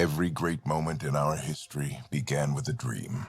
Every great moment in our history began with a dream.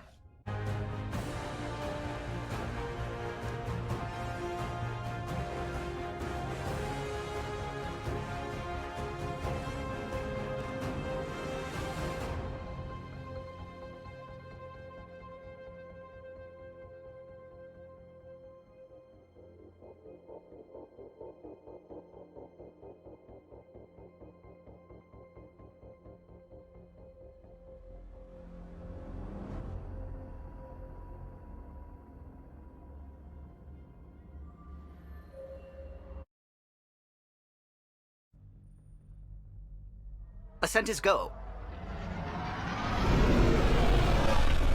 Ascent is go.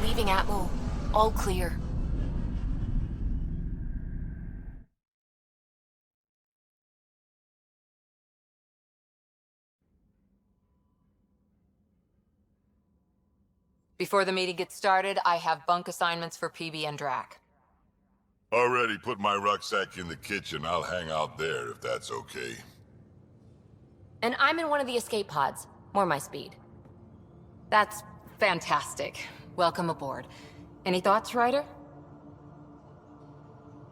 Leaving Atmo. All clear. Before the meeting gets started, I have bunk assignments for PB and Drac. Already put my rucksack in the kitchen. I'll hang out there if that's okay. And I'm in one of the escape pods. More my speed. That's fantastic. Welcome aboard. Any thoughts, Ryder?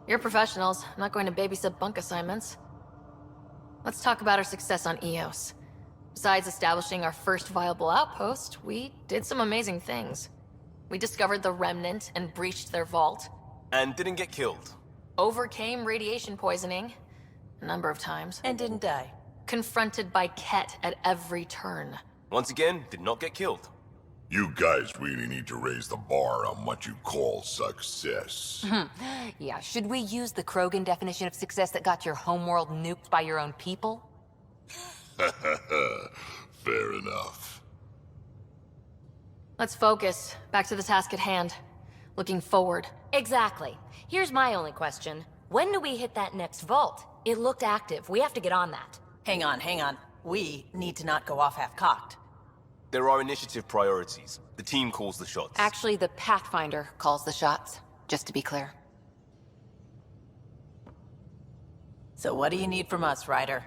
You're professionals. I'm not going to babysit bunk assignments. Let's talk about our success on Eos. Besides establishing our first viable outpost, we did some amazing things. We discovered the Remnant and breached their vault. And didn't get killed. Overcame radiation poisoning a number of times. And didn't die. Confronted by Ket at every turn. Once again, did not get killed. You guys really need to raise the bar on what you call success. Yeah, should we use the Krogan definition of success that got your homeworld nuked by your own people? Fair enough. Let's focus. Back to the task at hand. Looking forward. Exactly. Here's my only question. When do we hit that next vault? It looked active. We have to get on that. Hang on. We need to not go off half-cocked. There are initiative priorities. The team calls the shots. Actually, the Pathfinder calls the shots, just to be clear. So what do you need from us, Ryder?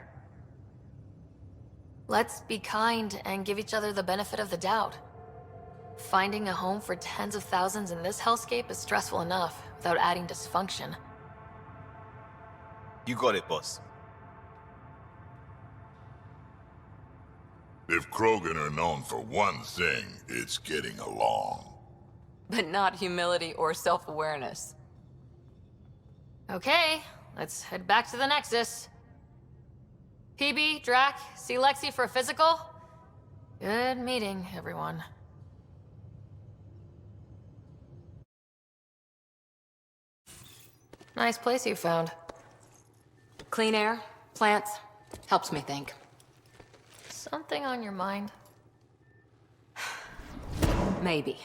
Let's be kind and give each other the benefit of the doubt. Finding a home for tens of thousands in this hellscape is stressful enough, without adding dysfunction. You got it, boss. If Krogan are known for one thing, it's getting along. But not humility or self-awareness. Okay, let's head back to the Nexus. PB, Drac, see Lexi for a physical? Good meeting, everyone. Nice place you found. Clean air, plants, helps me think. Something on your mind? Maybe.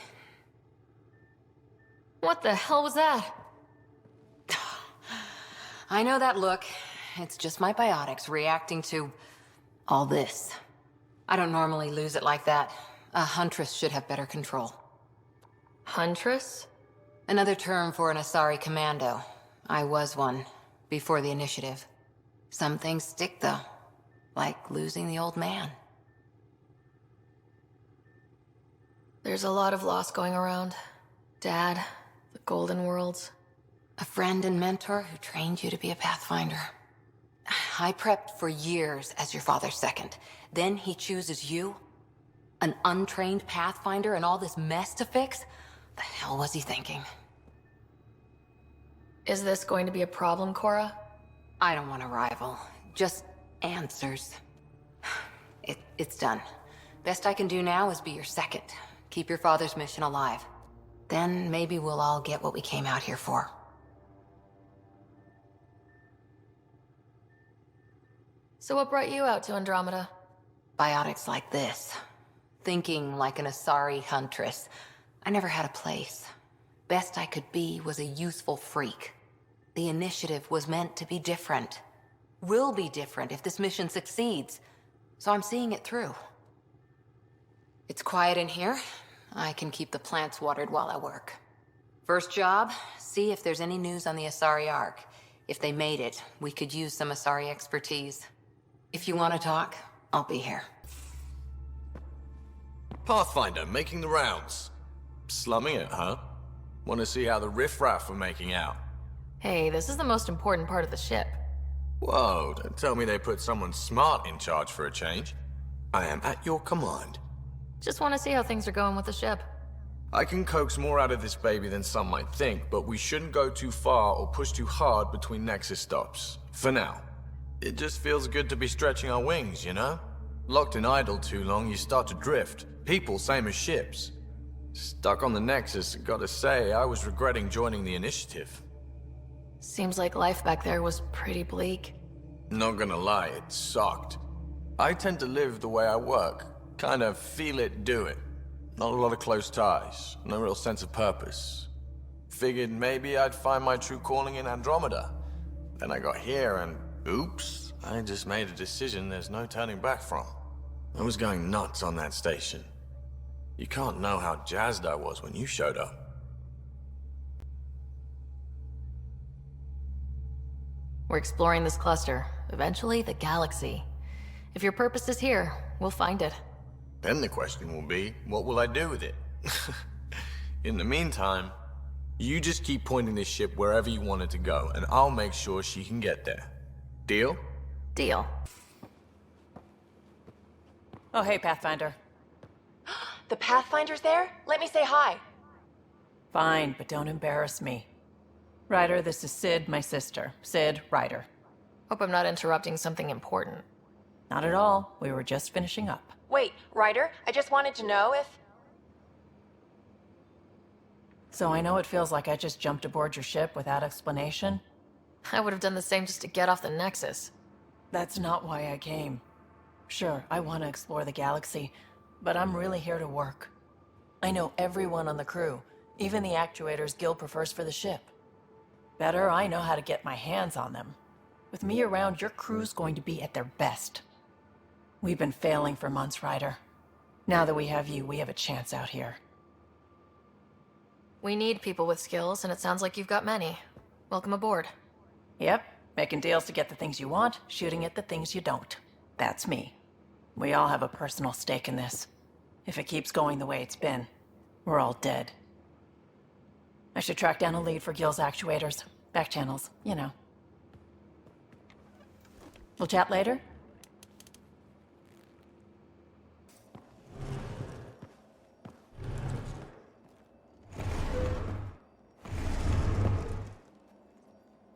What the hell was that? I know that look. It's just my biotics reacting to all this. I don't normally lose it like that. A huntress should have better control. Huntress? Another term for an Asari commando. I was one, before the initiative. Some things stick, though. Like losing the old man. There's a lot of loss going around. Dad, the Golden Worlds. A friend and mentor who trained you to be a Pathfinder. I prepped for years as your father's second. Then he chooses you? An untrained Pathfinder and all this mess to fix? The hell was he thinking? Is this going to be a problem, Cora? I don't want a rival. Just answers. It's done. Best I can do now is be your second. Keep your father's mission alive. Then maybe we'll all get what we came out here for. So what brought you out to Andromeda? Biotics like this. Thinking like an Asari huntress. I never had a place. Best I could be was a useful freak. The initiative was meant to be different. Will be different if this mission succeeds. So I'm seeing it through. It's quiet in here. I can keep the plants watered while I work. First job, see if there's any news on the Asari Ark. If they made it, we could use some Asari expertise. If you want to talk, I'll be here. Pathfinder, making the rounds. Slumming it, huh? Want to see how the riffraff are making out? Hey, this is the most important part of the ship. Whoa, don't tell me they put someone smart in charge for a change. I am at your command. Just want to see how things are going with the ship. I can coax more out of this baby than some might think, but we shouldn't go too far or push too hard between Nexus stops. For now. It just feels good to be stretching our wings, you know? Locked in idle too long, you start to drift. People, same as ships. Stuck on the Nexus, gotta say, I was regretting joining the Initiative. Seems like life back there was pretty bleak. Not gonna lie, it sucked. I tend to live the way I work. Kind of feel it, do it. Not a lot of close ties, no real sense of purpose. Figured maybe I'd find my true calling in Andromeda. Then I got here and, oops, I just made a decision there's no turning back from. I was going nuts on that station. You can't know how jazzed I was when you showed up. We're exploring this cluster, eventually the galaxy. If your purpose is here, we'll find it. Then the question will be, what will I do with it? In the meantime, you just keep pointing this ship wherever you want it to go, and I'll make sure she can get there. Deal? Deal. Oh, hey, Pathfinder. The Pathfinder's there? Let me say hi. Fine, but don't embarrass me. Ryder, this is Sid, my sister. Sid, Ryder. Hope I'm not interrupting something important. Not at all. We were just finishing up. Wait, Ryder, I just wanted to know if... So I know it feels like I just jumped aboard your ship without explanation. I would have done the same just to get off the Nexus. That's not why I came. Sure, I want to explore the galaxy, but I'm really here to work. I know everyone on the crew, even the actuators Gil prefers for the ship. Better, I know how to get my hands on them. With me around, your crew's going to be at their best. We've been failing for months, Ryder. Now that we have you, we have a chance out here. We need people with skills, and it sounds like you've got many. Welcome aboard. Yep, making deals to get the things you want, shooting at the things you don't. That's me. We all have a personal stake in this. If it keeps going the way it's been, we're all dead. I should track down a lead for Gil's actuators. Back channels, you know. We'll chat later?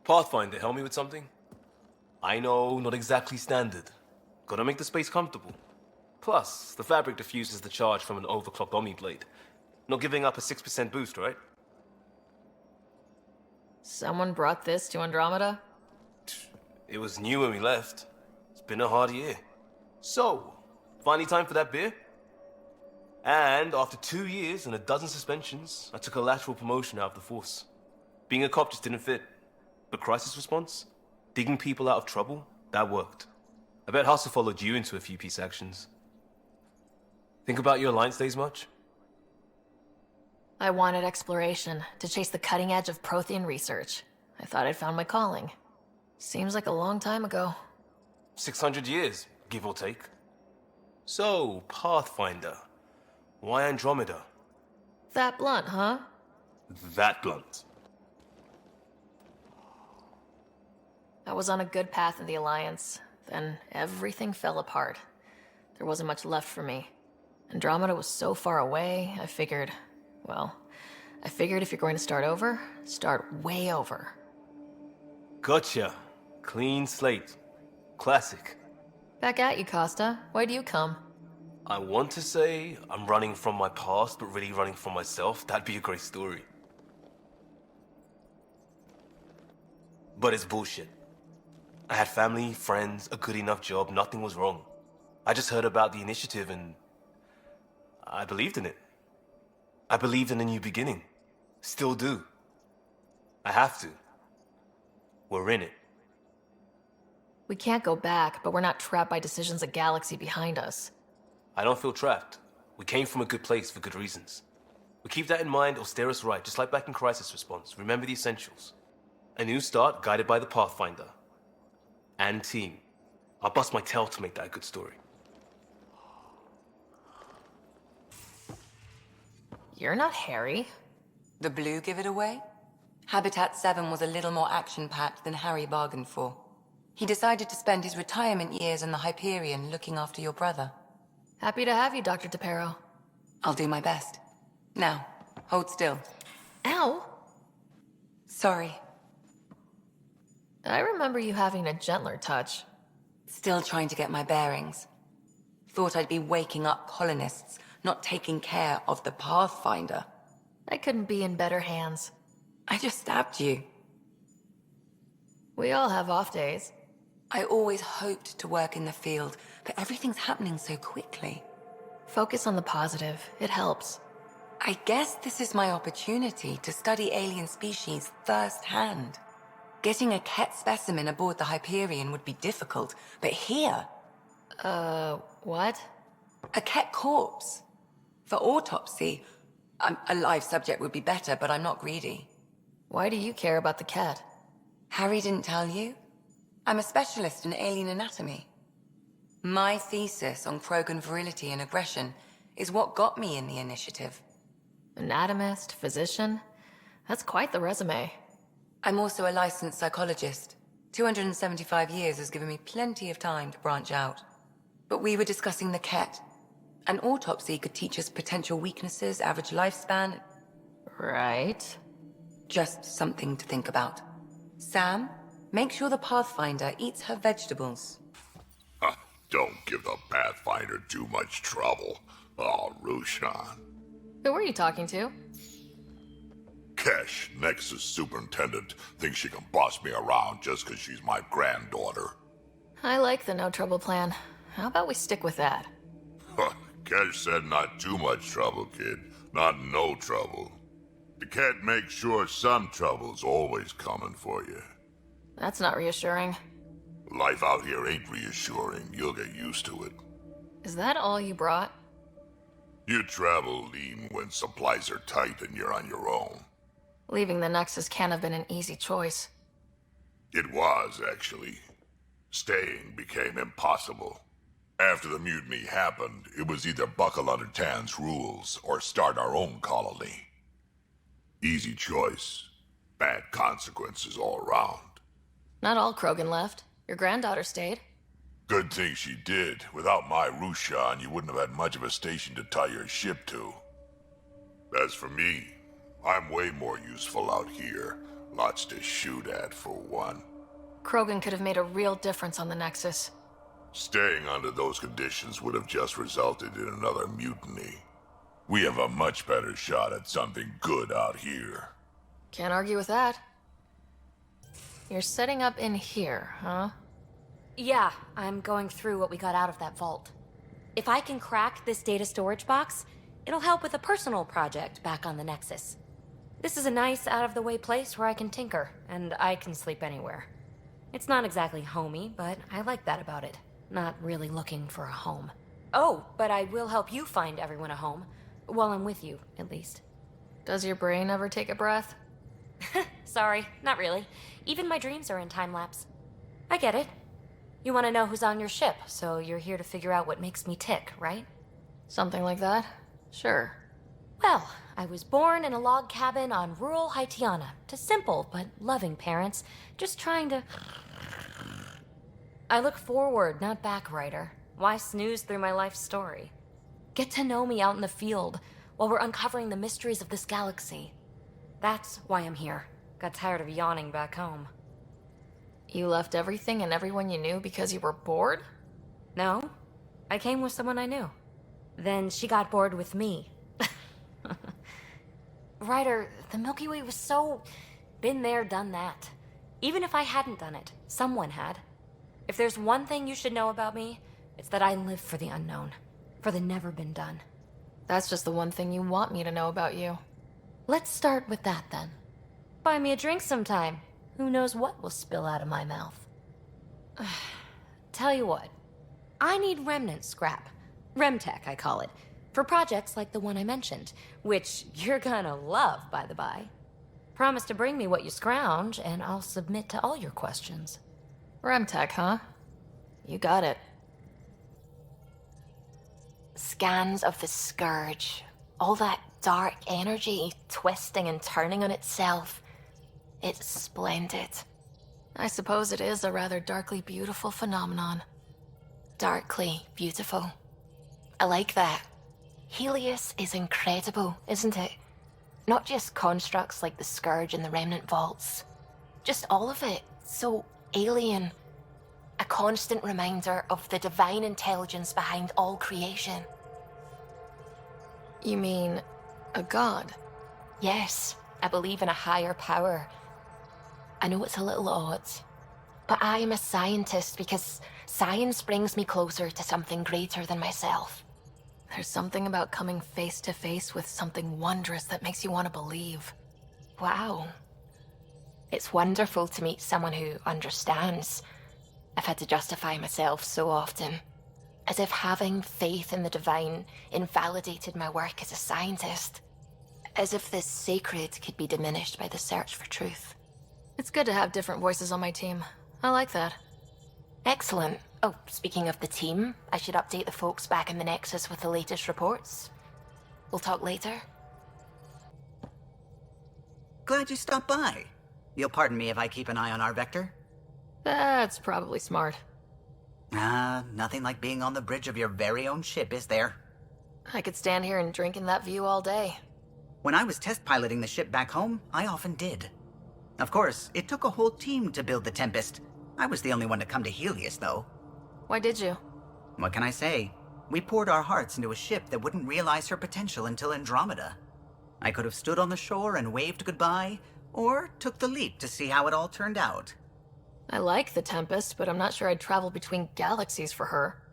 Pathfinder, help me with something? I know, not exactly standard. Gotta make the space comfortable. Plus, the fabric diffuses the charge from an overclocked Omni blade. Not giving up a 6% boost, right? Someone brought this to Andromeda? It was new when we left. It's been a hard year. So, finally time for that beer? And after 2 years and a dozen suspensions, I took a lateral promotion out of the force. Being a cop just didn't fit. But crisis response? Digging people out of trouble? That worked. I bet Hustle followed you into a few peace actions. Think about your Alliance days much? I wanted exploration, to chase the cutting edge of Prothean research. I thought I'd found my calling. Seems like a long time ago. 600 years, give or take. So, Pathfinder. Why Andromeda? That blunt, huh? That blunt. I was on a good path in the Alliance. Then everything fell apart. There wasn't much left for me. Andromeda was so far away, I figured if you're going to start over, start way over. Gotcha. Clean slate. Classic. Back at you, Costa. Why do you come? I want to say I'm running from my past, but really running from myself. That'd be a great story. But it's bullshit. I had family, friends, a good enough job, nothing was wrong. I just heard about the initiative and I believed in it. I believed in a new beginning. Still do. I have to. We're in it. We can't go back, but we're not trapped by decisions a galaxy behind us. I don't feel trapped. We came from a good place for good reasons. We keep that in mind or steer us right, just like back in Crisis Response. Remember the essentials. A new start guided by the Pathfinder. And team. I'll bust my tail to make that a good story. you're not Harry. The blue give it away? Habitat 7 was a little more action-packed than Harry bargained for. He decided to spend his retirement years in the Hyperion looking after your brother. Happy to have you, Dr. DePero. I'll do my best. Now, hold still. Ow! Sorry. I remember you having a gentler touch. Still trying to get my bearings. Thought I'd be waking up colonists, not taking care of the Pathfinder. I couldn't be in better hands. I just stabbed you. We all have off days. I always hoped to work in the field, but everything's happening so quickly. Focus on the positive. It helps. I guess this is my opportunity to study alien species firsthand. Getting a Ket specimen aboard the Hyperion would be difficult, but here... What? A Ket corpse. For autopsy, a live subject would be better, but I'm not greedy. Why do you care about the cat? Harry didn't tell you? I'm a specialist in alien anatomy. My thesis on Krogan virility and aggression is what got me in the initiative. Anatomist, physician? That's quite the resume. I'm also a licensed psychologist. 275 years has given me plenty of time to branch out. But we were discussing the Ket. An autopsy could teach us potential weaknesses, average lifespan. Right. Just something to think about. Sam, make sure the Pathfinder eats her vegetables. Don't give the Pathfinder too much trouble. Oh, Rushan. Who were you talking to? Kesh, Nexus Superintendent, thinks she can boss me around just because she's my granddaughter. I like the no trouble plan. How about we stick with that? Kesh said not too much trouble, kid. Not no trouble. The cat makes sure some trouble's always coming for you. That's not reassuring. Life out here ain't reassuring. You'll get used to it. Is that all you brought? You travel lean when supplies are tight and you're on your own. Leaving the Nexus can't have been an easy choice. It was, actually. Staying became impossible. After the mutiny happened, it was either buckle under Tan's rules or start our own colony. Easy choice. Bad consequences all around. Not all Krogan left. Your granddaughter stayed. Good thing she did. Without my Rushan, you wouldn't have had much of a station to tie your ship to. As for me, I'm way more useful out here. Lots to shoot at, for one. Krogan could have made a real difference on the Nexus. Staying under those conditions would have just resulted in another mutiny. We have a much better shot at something good out here. Can't argue with that. You're setting up in here, huh? Yeah, I'm going through what we got out of that vault. If I can crack this data storage box, it'll help with a personal project back on the Nexus. This is a nice, out-of-the-way place where I can tinker, and I can sleep anywhere. It's not exactly homey, but I like that about it. Not really looking for a home. Oh, but I will help you find everyone a home. While I'm with you, at least. Does your brain ever take a breath? Sorry, not really. Even my dreams are in time-lapse. I get it. You want to know who's on your ship, so you're here to figure out what makes me tick, right? Something like that? Sure. Well, I was born in a log cabin on rural Haitiana to simple but loving parents, just trying to... I look forward, not back, writer. Why snooze through my life story? Get to know me out in the field while we're uncovering the mysteries of this galaxy. That's why I'm here. Got tired of yawning back home. You left everything and everyone you knew because you were bored? No, I came with someone I knew. Then she got bored with me. Ryder, the Milky Way was so... been there, done that. Even if I hadn't done it, someone had. If there's one thing you should know about me, it's that I live for the unknown. For the never been done. That's just the one thing you want me to know about you. Let's start with that then. Buy me a drink sometime. Who knows what will spill out of my mouth. Tell you what, I need remnant scrap. Remtech, I call it. For projects like the one I mentioned, which you're gonna love, by the by. Promise to bring me what you scrounge, and I'll submit to all your questions. Remtech, huh? You got it. Scans of the Scourge. All that dark energy twisting and turning on itself. It's splendid. I suppose it is a rather darkly beautiful phenomenon. Darkly beautiful. I like that. Helios is incredible, isn't it? Not just constructs like the Scourge and the Remnant Vaults. Just all of it. So alien. A constant reminder of the divine intelligence behind all creation. You mean a god? Yes, I believe in a higher power. I know it's a little odd, but I am a scientist because science brings me closer to something greater than myself. There's something about coming face to face with something wondrous that makes you want to believe. Wow. It's wonderful to meet someone who understands. I've had to justify myself so often. As if having faith in the divine invalidated my work as a scientist. As if the sacred could be diminished by the search for truth. It's good to have different voices on my team. I like that. Excellent. Oh, speaking of the team, I should update the folks back in the Nexus with the latest reports. We'll talk later. Glad you stopped by. You'll pardon me if I keep an eye on our vector? That's probably smart. Nothing like being on the bridge of your very own ship, is there? I could stand here and drink in that view all day. When I was test piloting the ship back home, I often did. Of course, it took a whole team to build the Tempest. I was the only one to come to Helios, though. Why did you? What can I say? We poured our hearts into a ship that wouldn't realize her potential until Andromeda. I could have stood on the shore and waved goodbye, or took the leap to see how it all turned out. I like the Tempest, but I'm not sure I'd travel between galaxies for her.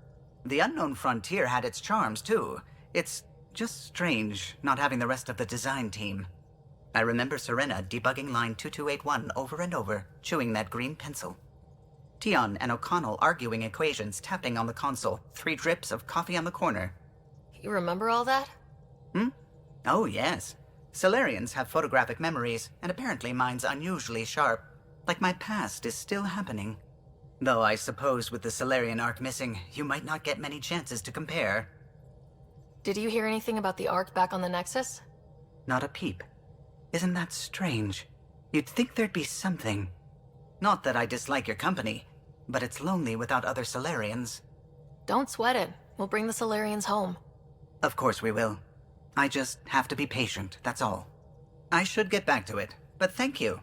The unknown frontier had its charms, too. It's just strange not having the rest of the design team. I remember Serena debugging line 2281 over and over, chewing that green pencil. Tion and O'Connell arguing equations, tapping on the console, 3 drips of coffee on the corner. You remember all that? Oh, yes. Solarians have photographic memories, and apparently mine's unusually sharp. Like my past is still happening. Though I suppose with the Solarian arc missing, you might not get many chances to compare. Did you hear anything about the Ark back on the Nexus? Not a peep. Isn't that strange? You'd think there'd be something. Not that I dislike your company, but it's lonely without other Solarians. Don't sweat it. We'll bring the Solarians home. Of course we will. I just have to be patient, that's all. I should get back to it, but thank you.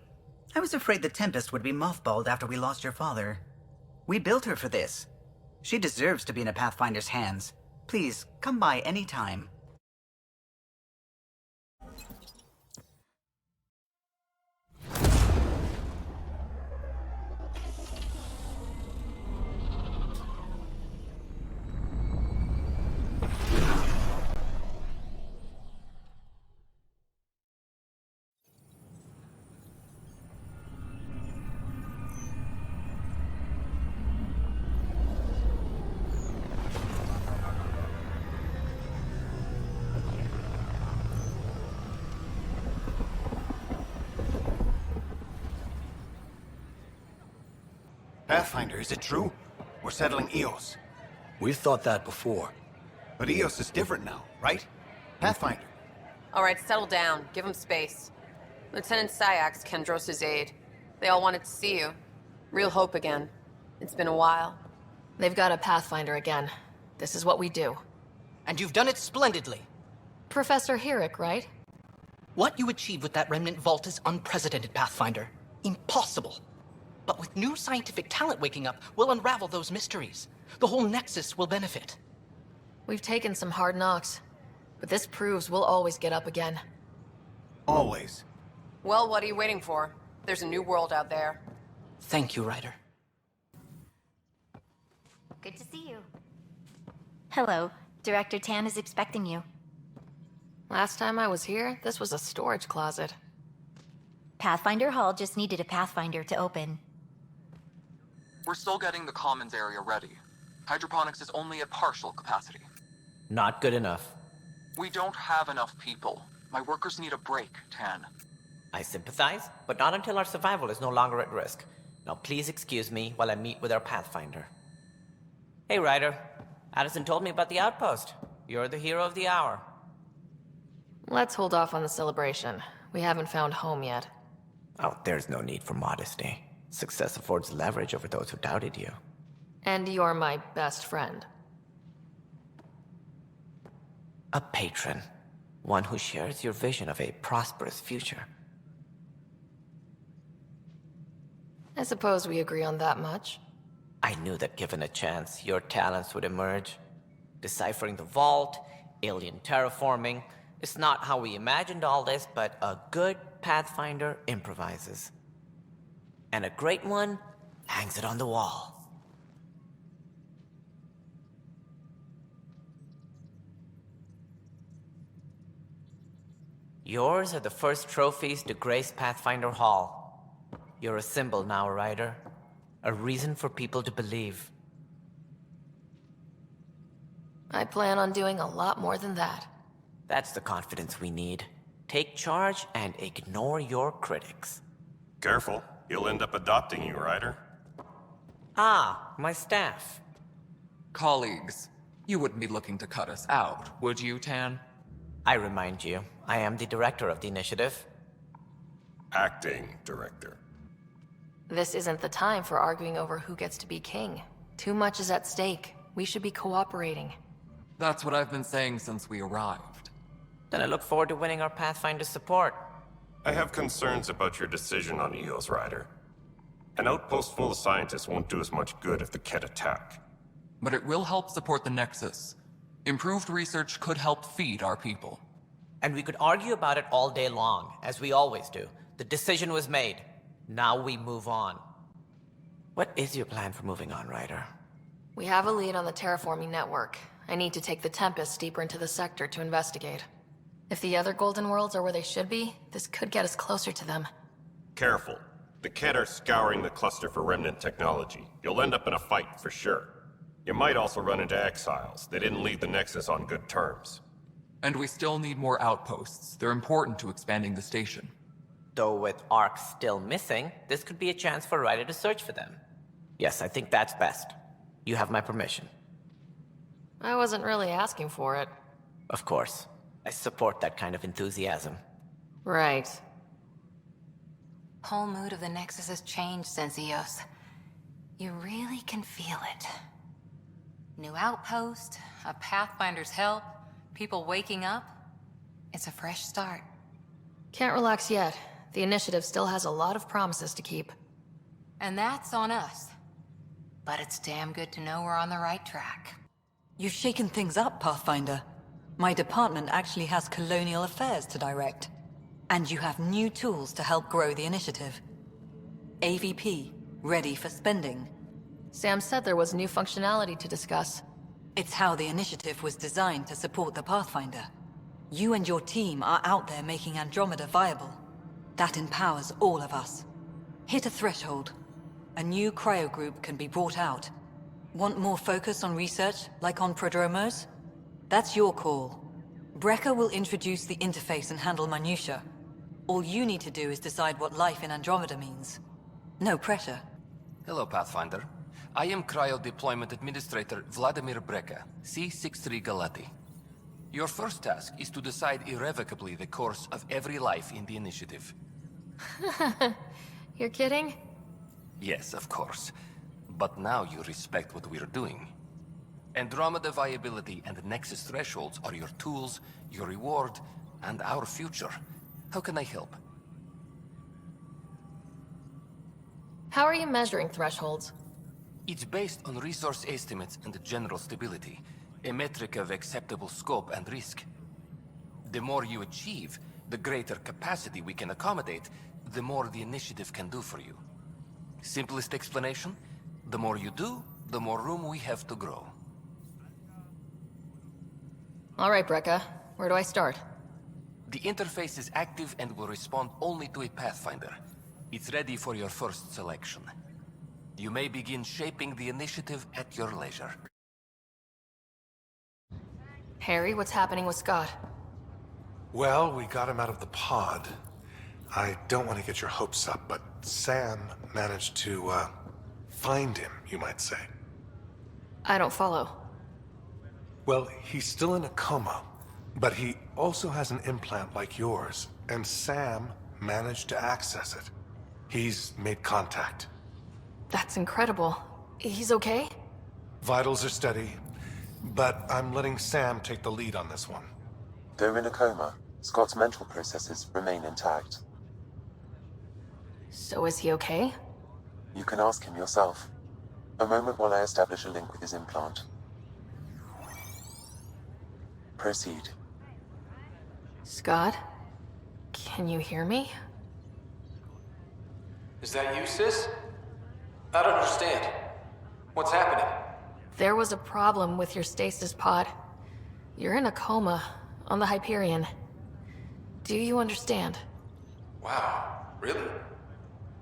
I was afraid the Tempest would be mothballed after we lost your father. We built her for this. She deserves to be in a Pathfinder's hands. Please, come by any time. Pathfinder, is it true? We're settling Eos. We've thought that before. But Eos is different now, right? Pathfinder. All right, settle down. Give him space. Lieutenant Syax, Kendros' aide. They all wanted to see you. Real hope again. It's been a while. They've got a Pathfinder again. This is what we do. And you've done it splendidly. Professor Herrick, right? What you achieved with that remnant vault is unprecedented, Pathfinder. Impossible. But with new scientific talent waking up, we'll unravel those mysteries. The whole Nexus will benefit. We've taken some hard knocks, but this proves we'll always get up again. Always. Well, what are you waiting for? There's a new world out there. Thank you, Ryder. Good to see you. Hello. Director Tan is expecting you. Last time I was here, this was a storage closet. Pathfinder Hall just needed a Pathfinder to open. We're still getting the commons area ready. Hydroponics is only at partial capacity. Not good enough. We don't have enough people. My workers need a break, Tan. I sympathize, but not until our survival is no longer at risk. Now please excuse me while I meet with our Pathfinder. Hey, Ryder. Addison told me about the outpost. You're the hero of the hour. Let's hold off on the celebration. We haven't found home yet. Oh, there's no need for modesty. Success affords leverage over those who doubted you. And you're my best friend. A patron. One who shares your vision of a prosperous future. I suppose we agree on that much. I knew that given a chance, your talents would emerge. Deciphering the vault, alien terraforming. It's not how we imagined all this, but a good Pathfinder improvises. And a great one hangs it on the wall. Yours are the first trophies to grace Pathfinder Hall. You're a symbol now, Ryder. A reason for people to believe. I plan on doing a lot more than that. That's the confidence we need. Take charge and ignore your critics. Careful, he'll end up adopting you, Ryder. Ah, my staff. Colleagues, you wouldn't be looking to cut us out, would you, Tan? I remind you, I am the director of the initiative. Acting director. This isn't the time for arguing over who gets to be king. Too much is at stake. We should be cooperating. That's what I've been saying since we arrived. Then I look forward to winning our Pathfinder support. I have concerns about your decision on Eos, Ryder. An outpost full of scientists won't do us much good if the Kett attack. But it will help support the Nexus. Improved research could help feed our people. And we could argue about it all day long, as we always do. The decision was made. Now we move on. What is your plan for moving on, Ryder? We have a lead on the terraforming network. I need to take the Tempest deeper into the sector to investigate. If the other Golden Worlds are where they should be, this could get us closer to them. Careful. The Kett are scouring the cluster for remnant technology. You'll end up in a fight for sure. You might also run into exiles. They didn't leave the Nexus on good terms. And we still need more outposts. They're important to expanding the station. Though with Ark still missing, this could be a chance for Ryder to search for them. Yes, I think that's best. You have my permission. I wasn't really asking for it. Of course. I support that kind of enthusiasm. Right. Whole mood of the Nexus has changed since Eos. You really can feel it. New outpost, a Pathfinder's help, people waking up. It's a fresh start. Can't relax yet. The initiative still has a lot of promises to keep. And that's on us. But it's damn good to know we're on the right track. You've shaken things up, Pathfinder. My department actually has colonial affairs to direct. And you have new tools to help grow the initiative. AVP, ready for spending. Sam said there was new functionality to discuss. It's how the initiative was designed to support the Pathfinder. You and your team are out there making Andromeda viable. That empowers all of us. Hit a threshold. A new cryo group can be brought out. Want more focus on research, like on Prodromos? That's your call. Brecker will introduce the interface and handle minutiae. All you need to do is decide what life in Andromeda means. No pressure. Hello, Pathfinder. I am Cryo Deployment Administrator Vladimir Brecker, C-63 Galati. Your first task is to decide irrevocably the course of every life in the initiative. You're kidding? Yes, of course. But now you respect what we're doing. Andromeda viability and Nexus thresholds are your tools, your reward, and our future. How can I help? How are you measuring thresholds? It's based on resource estimates and general stability, a metric of acceptable scope and risk. The more you achieve, the greater capacity we can accommodate, the more the initiative can do for you. Simplest explanation, the more you do, the more room we have to grow. All right, Brekka. Where do I start? The interface is active and will respond only to a Pathfinder. It's ready for your first selection. You may begin shaping the initiative at your leisure. Harry, what's happening with Scott? Well, we got him out of the pod. I don't want to get your hopes up, but Sam managed to, find him, you might say. I don't follow. Well, he's still in a coma, But he also has an implant like yours, and Sam managed to access it. He's made contact. That's incredible. He's okay? Vitals are steady, but I'm letting Sam take the lead on this one. Though in a coma, Scott's mental processes remain intact. So is he okay? You can ask him yourself. A moment while I establish a link with his implant. Proceed. Scott? Can you hear me? Is that you, sis? I don't understand. What's happening? There was a problem with your stasis pod. You're in a coma on the Hyperion. Do you understand? Wow, really?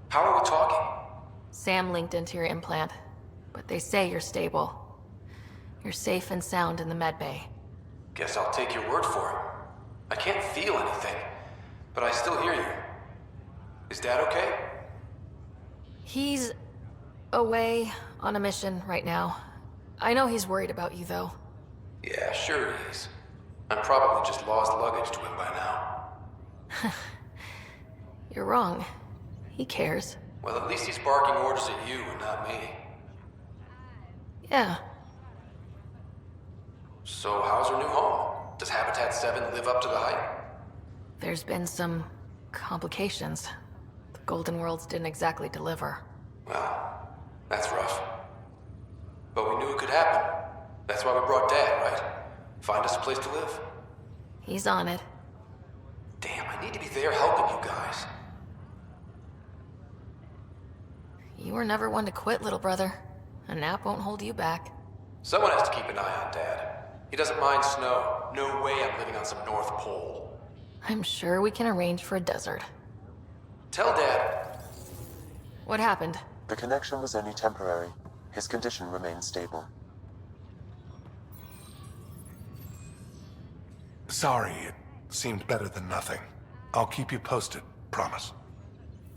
How are we talking? Sam linked into your implant, but they say you're stable. You're safe and sound in the medbay. Guess I'll take your word for it. I can't feel anything, but I still hear you. Is Dad okay? He's away on a mission right now. I know he's worried about you, though. Yeah, sure he is. I'm probably just lost luggage to him by now. You're wrong. He cares. Well, at least he's barking orders at you and not me. Yeah. So how's her new home? Does Habitat 7 live up to the hype? There's been some complications. The Golden Worlds didn't exactly deliver. Well, that's rough. But we knew it could happen. That's why we brought Dad, right? Find us a place to live. He's on it. Damn, I need to be there helping you guys. You were never one to quit, little brother. A nap won't hold you back. Someone has to keep an eye on Dad. He doesn't mind snow. No way I'm living on some North Pole. I'm sure we can arrange for a desert. Tell Dad. What happened? The connection was only temporary. His condition remains stable. Sorry, it seemed better than nothing. I'll keep you posted, promise.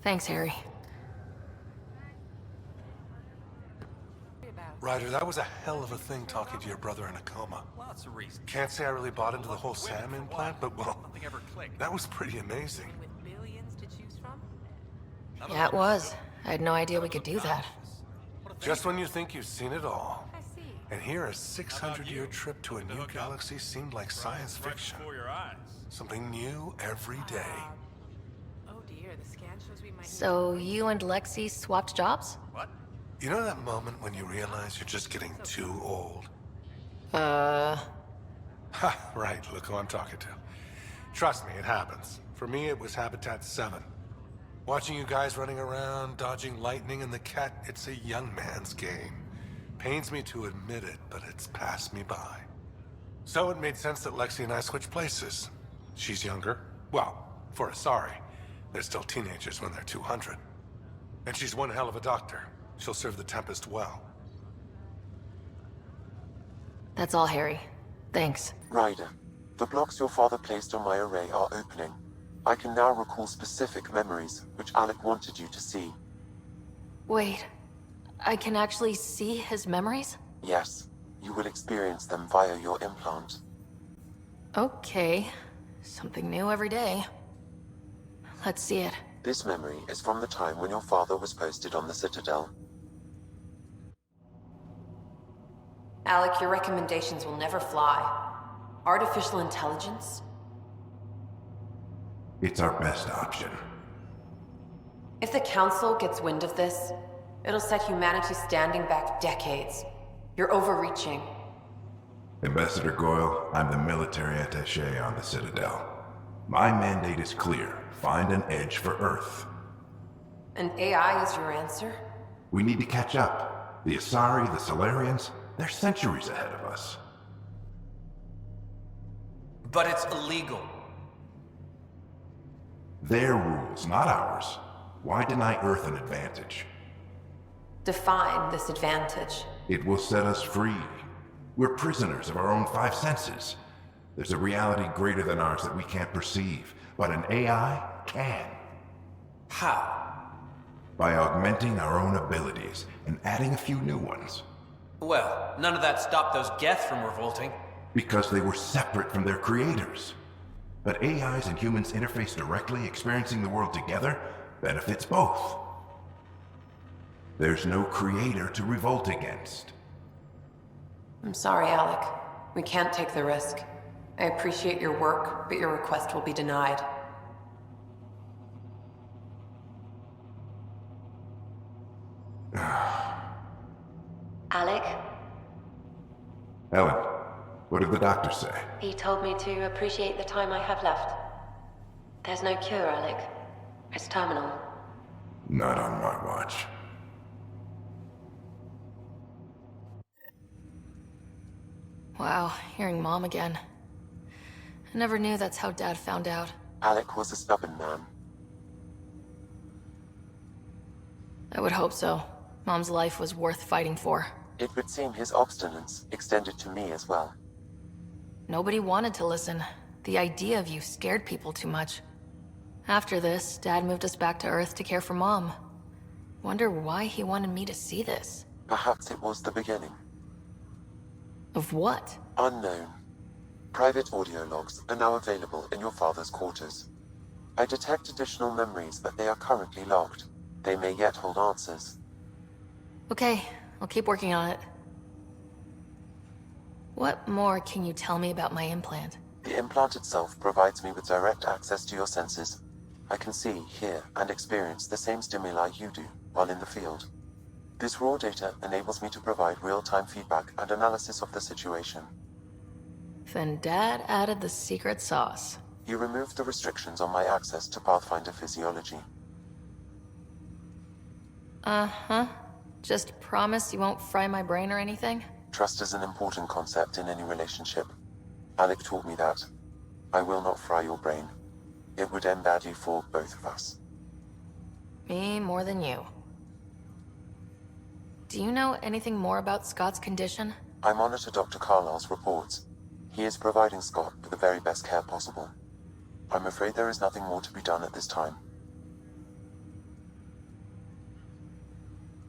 Thanks, Harry. Ryder, that was a hell of a thing talking to your brother in a coma. Lots of reasons. Can't say I really bought into the whole Sam implant, but well, that was pretty amazing. Yeah, it was. I had no idea we could do that. Just when you think you've seen it all. And here a 600-year trip to a new galaxy seemed like science fiction. Something new every day. So you and Lexi swapped jobs? You know that moment when you realize you're just getting too old? Uh... Ha, right, look who I'm talking to. Trust me, it happens. For me, it was Habitat 7. Watching you guys running around, dodging lightning and the cat, it's a young man's game. Pains me to admit it, but it's passed me by. So it made sense that Lexi and I switched places. She's younger. Well, for a sorry. They're still teenagers when they're 200. And she's one hell of a doctor. She'll serve the Tempest well. That's all, Harry. Thanks. Ryder, the blocks your father placed on my array are opening. I can now recall specific memories, which Alec wanted you to see. Wait. I can actually see his memories? Yes, you will experience them via your implant. Okay. Something new every day. Let's see it. This memory is from the time when your father was posted on the Citadel. Alec, your recommendations will never fly. Artificial intelligence? It's our best option. If the Council gets wind of this, it'll set humanity standing back decades. You're overreaching. Ambassador Goyle, I'm the military attaché on the Citadel. My mandate is clear. Find an edge for Earth. And AI is your answer? We need to catch up. The Asari, the Solarians, they're centuries ahead of us. But it's illegal. Their rules, not ours. Why deny Earth an advantage? Define this advantage. It will set us free. We're prisoners of our own five senses. There's a reality greater than ours that we can't perceive, but an AI can. How? By augmenting our own abilities and adding a few new ones. Well, none of that stopped those Geth from revolting. Because they were separate from their creators. But AIs and humans interface directly, experiencing the world together benefits both. There's no creator to revolt against. I'm sorry, Alec. We can't take the risk. I appreciate your work, but your request will be denied. Alec, Ellen, what did the doctor say? he told me to appreciate the time I have left. There's no cure, Alec. It's terminal. Not on my watch. Wow, hearing Mom again. I never knew that's how Dad found out. Alec was a stubborn man. I would hope so. Mom's life was worth fighting for. It would seem his obstinance extended to me as well. Nobody wanted to listen. The idea of you scared people too much. After this, Dad moved us back to Earth to care for Mom. Wonder why he wanted me to see this. Perhaps it was the beginning. Of what? Unknown. Private audio logs are now available in your father's quarters. I detect additional memories, but they are currently logged. They may yet hold answers. Okay, I'll keep working on it. What more can you tell me about my implant? The implant itself provides me with direct access to your senses. I can see, hear, and experience the same stimuli you do while in the field. This raw data enables me to provide real-time feedback and analysis of the situation. Then Dad added the secret sauce. You removed the restrictions on my access to Pathfinder physiology. Uh-huh. Just promise you won't fry my brain or anything? Trust is an important concept in any relationship. Alec taught me that. I will not fry your brain. It would end badly for both of us. Me more than you. Do you know anything more about Scott's condition? I monitor Dr. Carlisle's reports. He is providing Scott with the very best care possible. I'm afraid there is nothing more to be done at this time.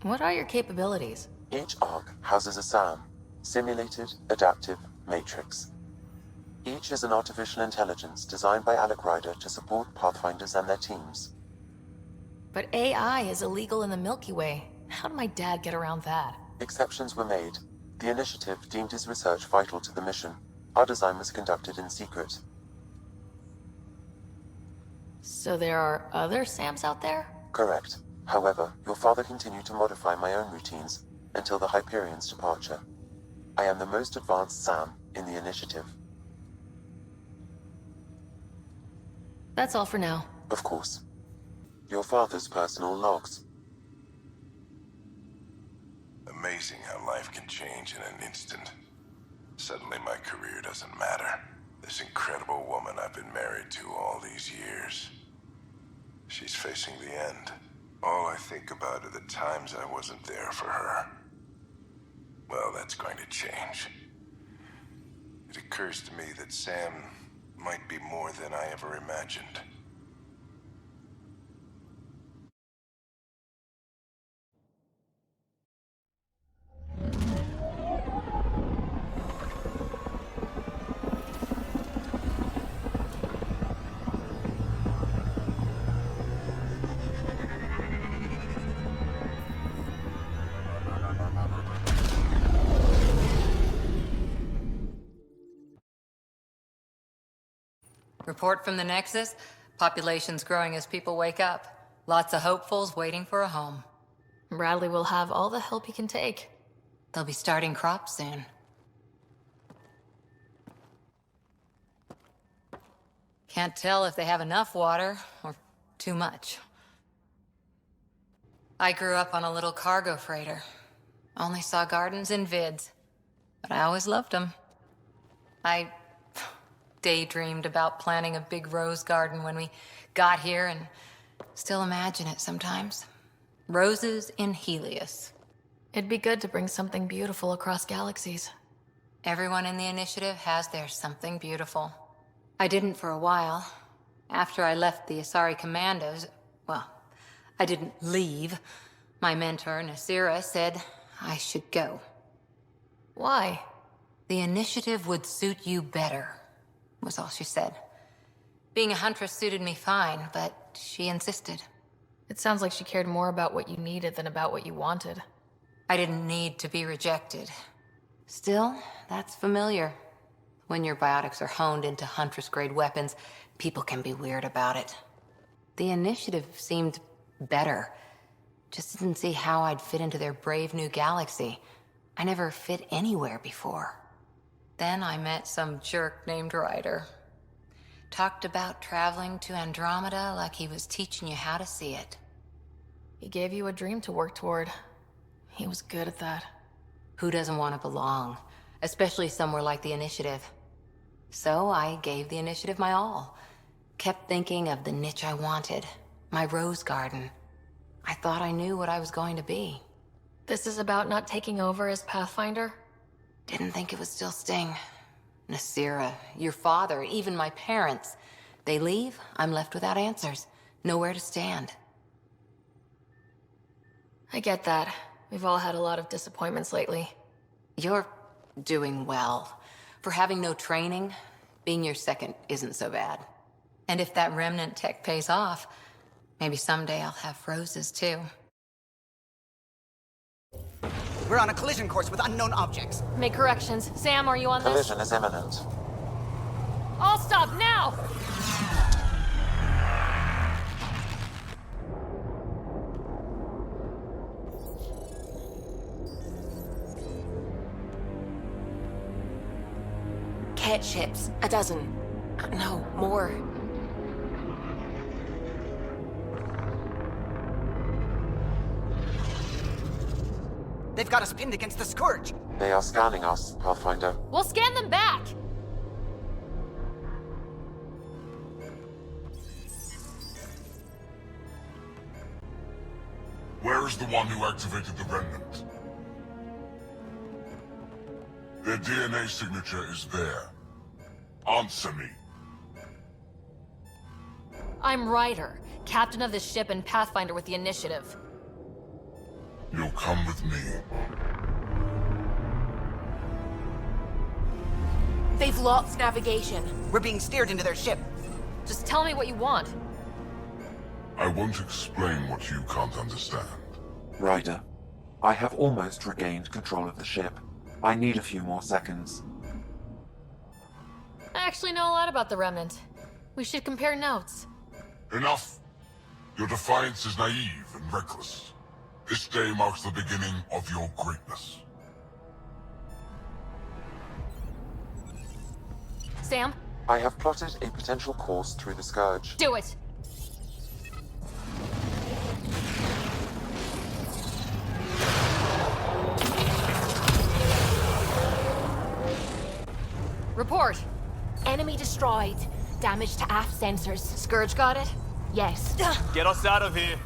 What are your capabilities? Each ARC houses a SAM, Simulated Adaptive Matrix. Each is an artificial intelligence designed by Alec Ryder to support Pathfinders and their teams. But AI is illegal in the Milky Way. How did my dad get around that? Exceptions were made. The initiative deemed his research vital to the mission. Our design was conducted in secret. So there are other SAMs out there? Correct. However, your father continued to modify my own routines until the Hyperion's departure. I am the most advanced SAM in the initiative. That's all for now. Of course. Your father's personal logs. Amazing how life can change in an instant. Suddenly my career doesn't matter. This incredible woman I've been married to all these years. She's facing the end. All I think about are the times I wasn't there for her. Well, that's going to change. It occurs to me that Sam might be more than I ever imagined. Report from the Nexus. Population's growing as people wake up. Lots of hopefuls waiting for a home. Bradley will have all the help he can take. They'll be starting crops soon. Can't tell if they have enough water or too much. I grew up on a little cargo freighter. Only saw gardens in vids, but I always loved them. I daydreamed about planting a big rose garden when we got here and still imagine it sometimes. Roses in Helios. It'd be good to bring something beautiful across galaxies. Everyone in the initiative has their something beautiful. I didn't for a while. After I left the Asari Commandos, well, I didn't leave. My mentor, Nasira, said I should go. Why? The initiative would suit you better, was all she said. Being a huntress suited me fine, but she insisted. It sounds like she cared more about what you needed than about what you wanted. I didn't need to be rejected. Still, that's familiar. When your biotics are honed into Huntress-grade weapons, people can be weird about it. The initiative seemed better. Just didn't see how I'd fit into their brave new galaxy. I never fit anywhere before. Then I met some jerk named Ryder. Talked about traveling to Andromeda like he was teaching you how to see it. He gave you a dream to work toward. He was good at that. Who doesn't want to belong? Especially somewhere like the Initiative. So I gave the Initiative my all. Kept thinking of the niche I wanted. My rose garden. I thought I knew what I was going to be. This is about not taking over as Pathfinder? Didn't think it would still sting. Nasira, your father, even my parents. They leave, I'm left without answers. Nowhere to stand. I get that. We've all had a lot of disappointments lately. You're doing well. For having no training, being your second isn't so bad. And if that remnant tech pays off, maybe someday I'll have roses too. We're on a collision course with unknown objects. Make corrections. Sam, are you on this? Collision is imminent. All stop now! Cat ships. A dozen. No, more. They've got us pinned against the Scourge. They are scanning us, Pathfinder. We'll scan them back! Where is the one who activated the remnant? Their DNA signature is there. Answer me. I'm Ryder, captain of this ship and Pathfinder with the Initiative. You'll come with me. They've lost navigation. We're being steered into their ship. Just tell me what you want. I won't explain what you can't understand. Ryder, I have almost regained control of the ship. I need a few more seconds. I actually know a lot about the Remnant. We should compare notes. Enough! Your defiance is naive and reckless. This day marks the beginning of your greatness. Sam? I have plotted a potential course through the Scourge. Do it! Report! Enemy destroyed. Damage to aft sensors. Scourge got it? Yes. Get us out of here.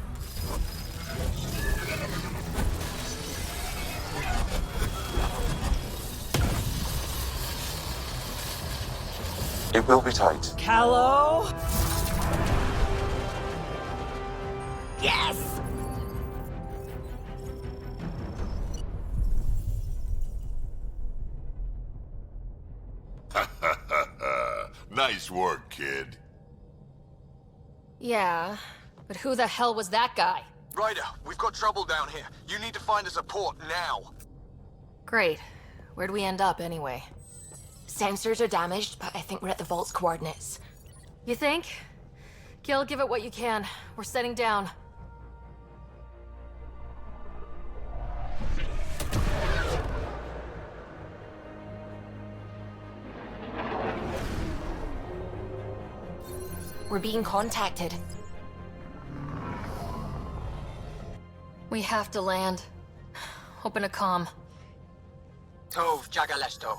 It will be tight. Callow? Yes! Nice work, kid. Yeah, but who the hell was that guy? Ryder, we've got trouble down here. You need to find us a port now. Great. Where'd we end up, anyway? Sensors are damaged, but I think we're at the vault's coordinates. You think? Gil, give it what you can. We're setting down. We're being contacted. We have to land. Open a comm. Tov Jagalesto.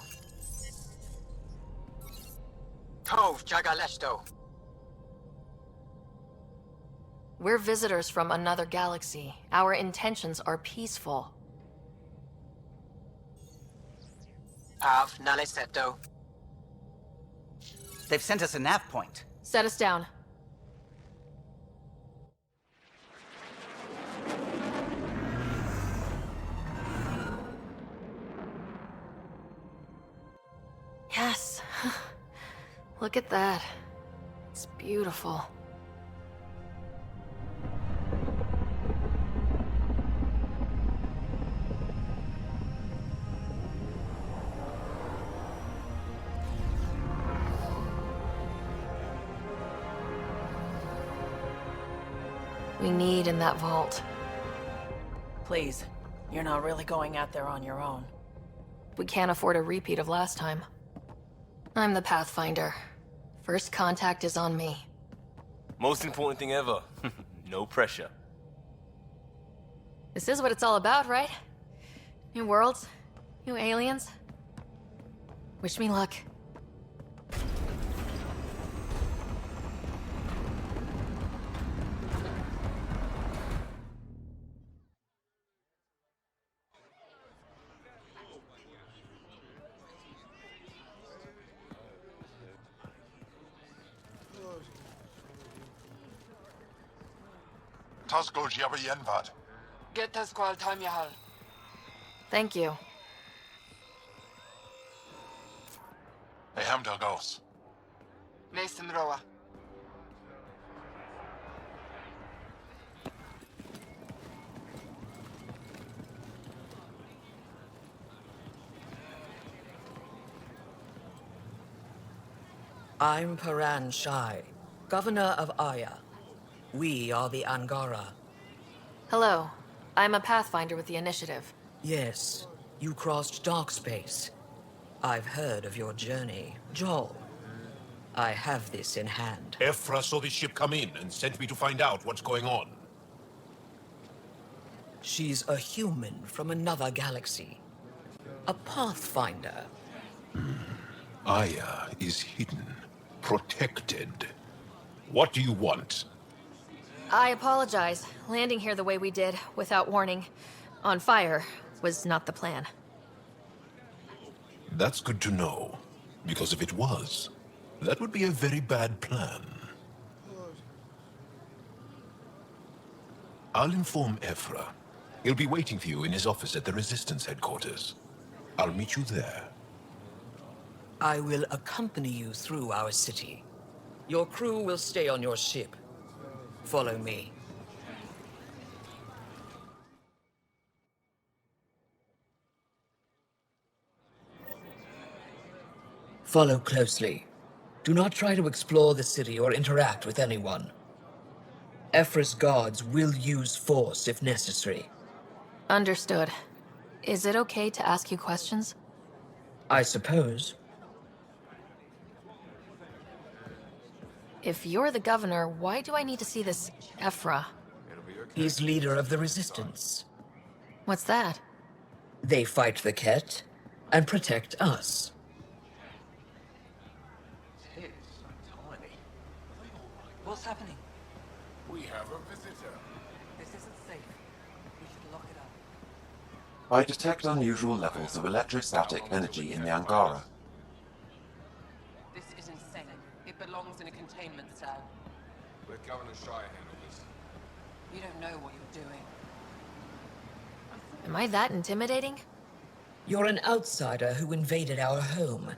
Tov Jagalesto. We're visitors from another galaxy. Our intentions are peaceful. Av Naleseto. They've sent us a nav point. Set us down. Look at that. It's beautiful. We need in that vault. Please, you're not really going out there on your own. We can't afford a repeat of last time. I'm the Pathfinder. First contact is on me. Most important thing ever. No pressure. This is what it's all about, right? New worlds, new aliens. Wish me luck. Tasgo Jabba Yenvad. Get the squall time Yahal. Thank you. Hamdal Gos. Mason Roa. I'm Paran Shai, Governor of Aya. We are the Angara. Hello. I'm a Pathfinder with the Initiative. Yes, you crossed dark space. I've heard of your journey, Joel. I have this in hand. Ephra saw the ship come in and sent me to find out what's going on. She's a human from another galaxy. A Pathfinder. Aya is hidden, protected. What do you want? I apologize. Landing here the way we did, without warning, on fire, was not the plan. That's good to know, because if it was, that would be a very bad plan. I'll inform Ephra. He'll be waiting for you in his office at the Resistance headquarters. I'll meet you there. I will accompany you through our city. Your crew will stay on your ship. Follow me. Follow closely. Do not try to explore the city or interact with anyone. Ephra's guards will use force if necessary. Understood. Is it okay to ask you questions? I suppose. If you're the governor, why do I need to see this Ephra? He's leader of the Resistance. What's that? They fight the Ket and protect us. What's happening? We have a visitor. This isn't safe. We should lock it up. I detect unusual levels of electrostatic energy in the Angara. This is insane. It belongs in a containment cell. Let Governor Shire handle this. You don't know what you're doing. Am I that intimidating? You're an outsider who invaded our home.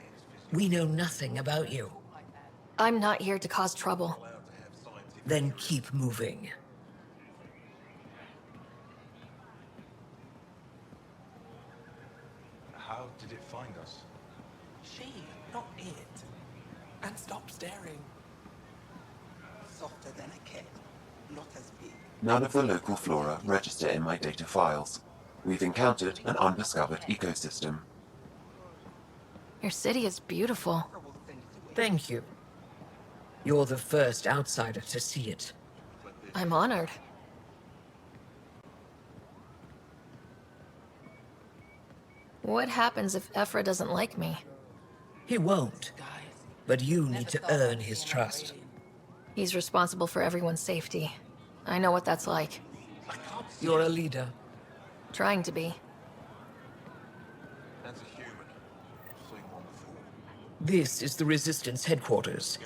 We know nothing about you. I'm not here to cause trouble. Then keep moving. How did it find us? She, not it. And stop staring. Softer than a cat, not as big. None of the local flora register in my data files. We've encountered an undiscovered ecosystem. Your city is beautiful. Thank you. You're the first outsider to see it. I'm honored. What happens if Ephra doesn't like me? He won't. But you need to earn his trust. He's responsible for everyone's safety. I know what that's like. You're a leader. Trying to be. That's a human. Seen one before. This is the Resistance headquarters.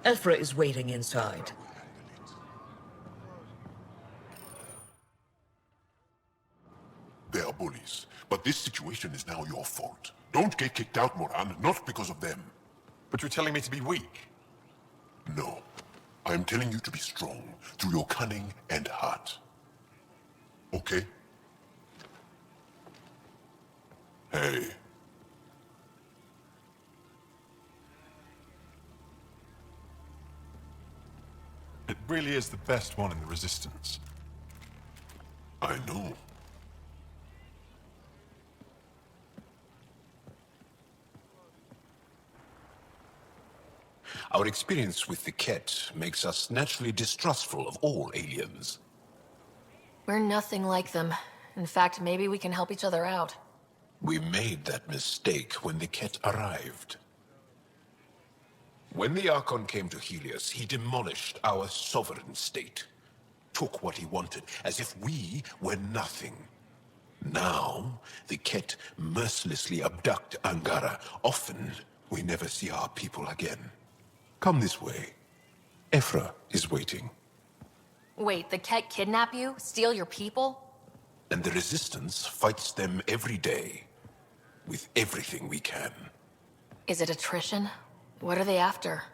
Ephra is waiting inside. They are bullies, but this situation is now your fault. Don't get kicked out, Moran, not because of them. But you're telling me to be weak? No. I'm telling you to be strong through your cunning and heart. Okay? Hey. It really is the best one in the Resistance. I know. Our experience with the Ket makes us naturally distrustful of all aliens. We're nothing like them. In fact, maybe we can help each other out. We made that mistake when the Ket arrived. When the Archon came to Helios, he demolished our sovereign state. Took what he wanted, as if we were nothing. Now, the Ket mercilessly abduct Angara. Often, we never see our people again. Come this way. Ephra is waiting. Wait, the Ket kidnap you? Steal your people? And the Resistance fights them every day. With everything we can. Is it attrition? What are they after?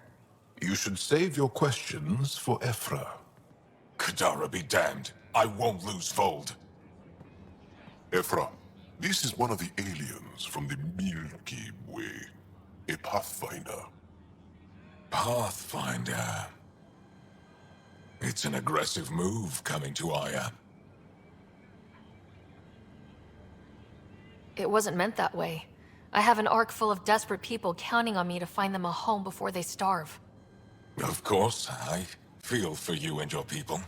You should save your questions for Ephra. Kadara be damned. I won't lose Fold. Ephra, this is one of the aliens from the Milky Way. A Pathfinder. Pathfinder. It's an aggressive move coming to Aya. It wasn't meant that way. I have an ark full of desperate people counting on me to find them a home before they starve. Of course, I feel for you and your people.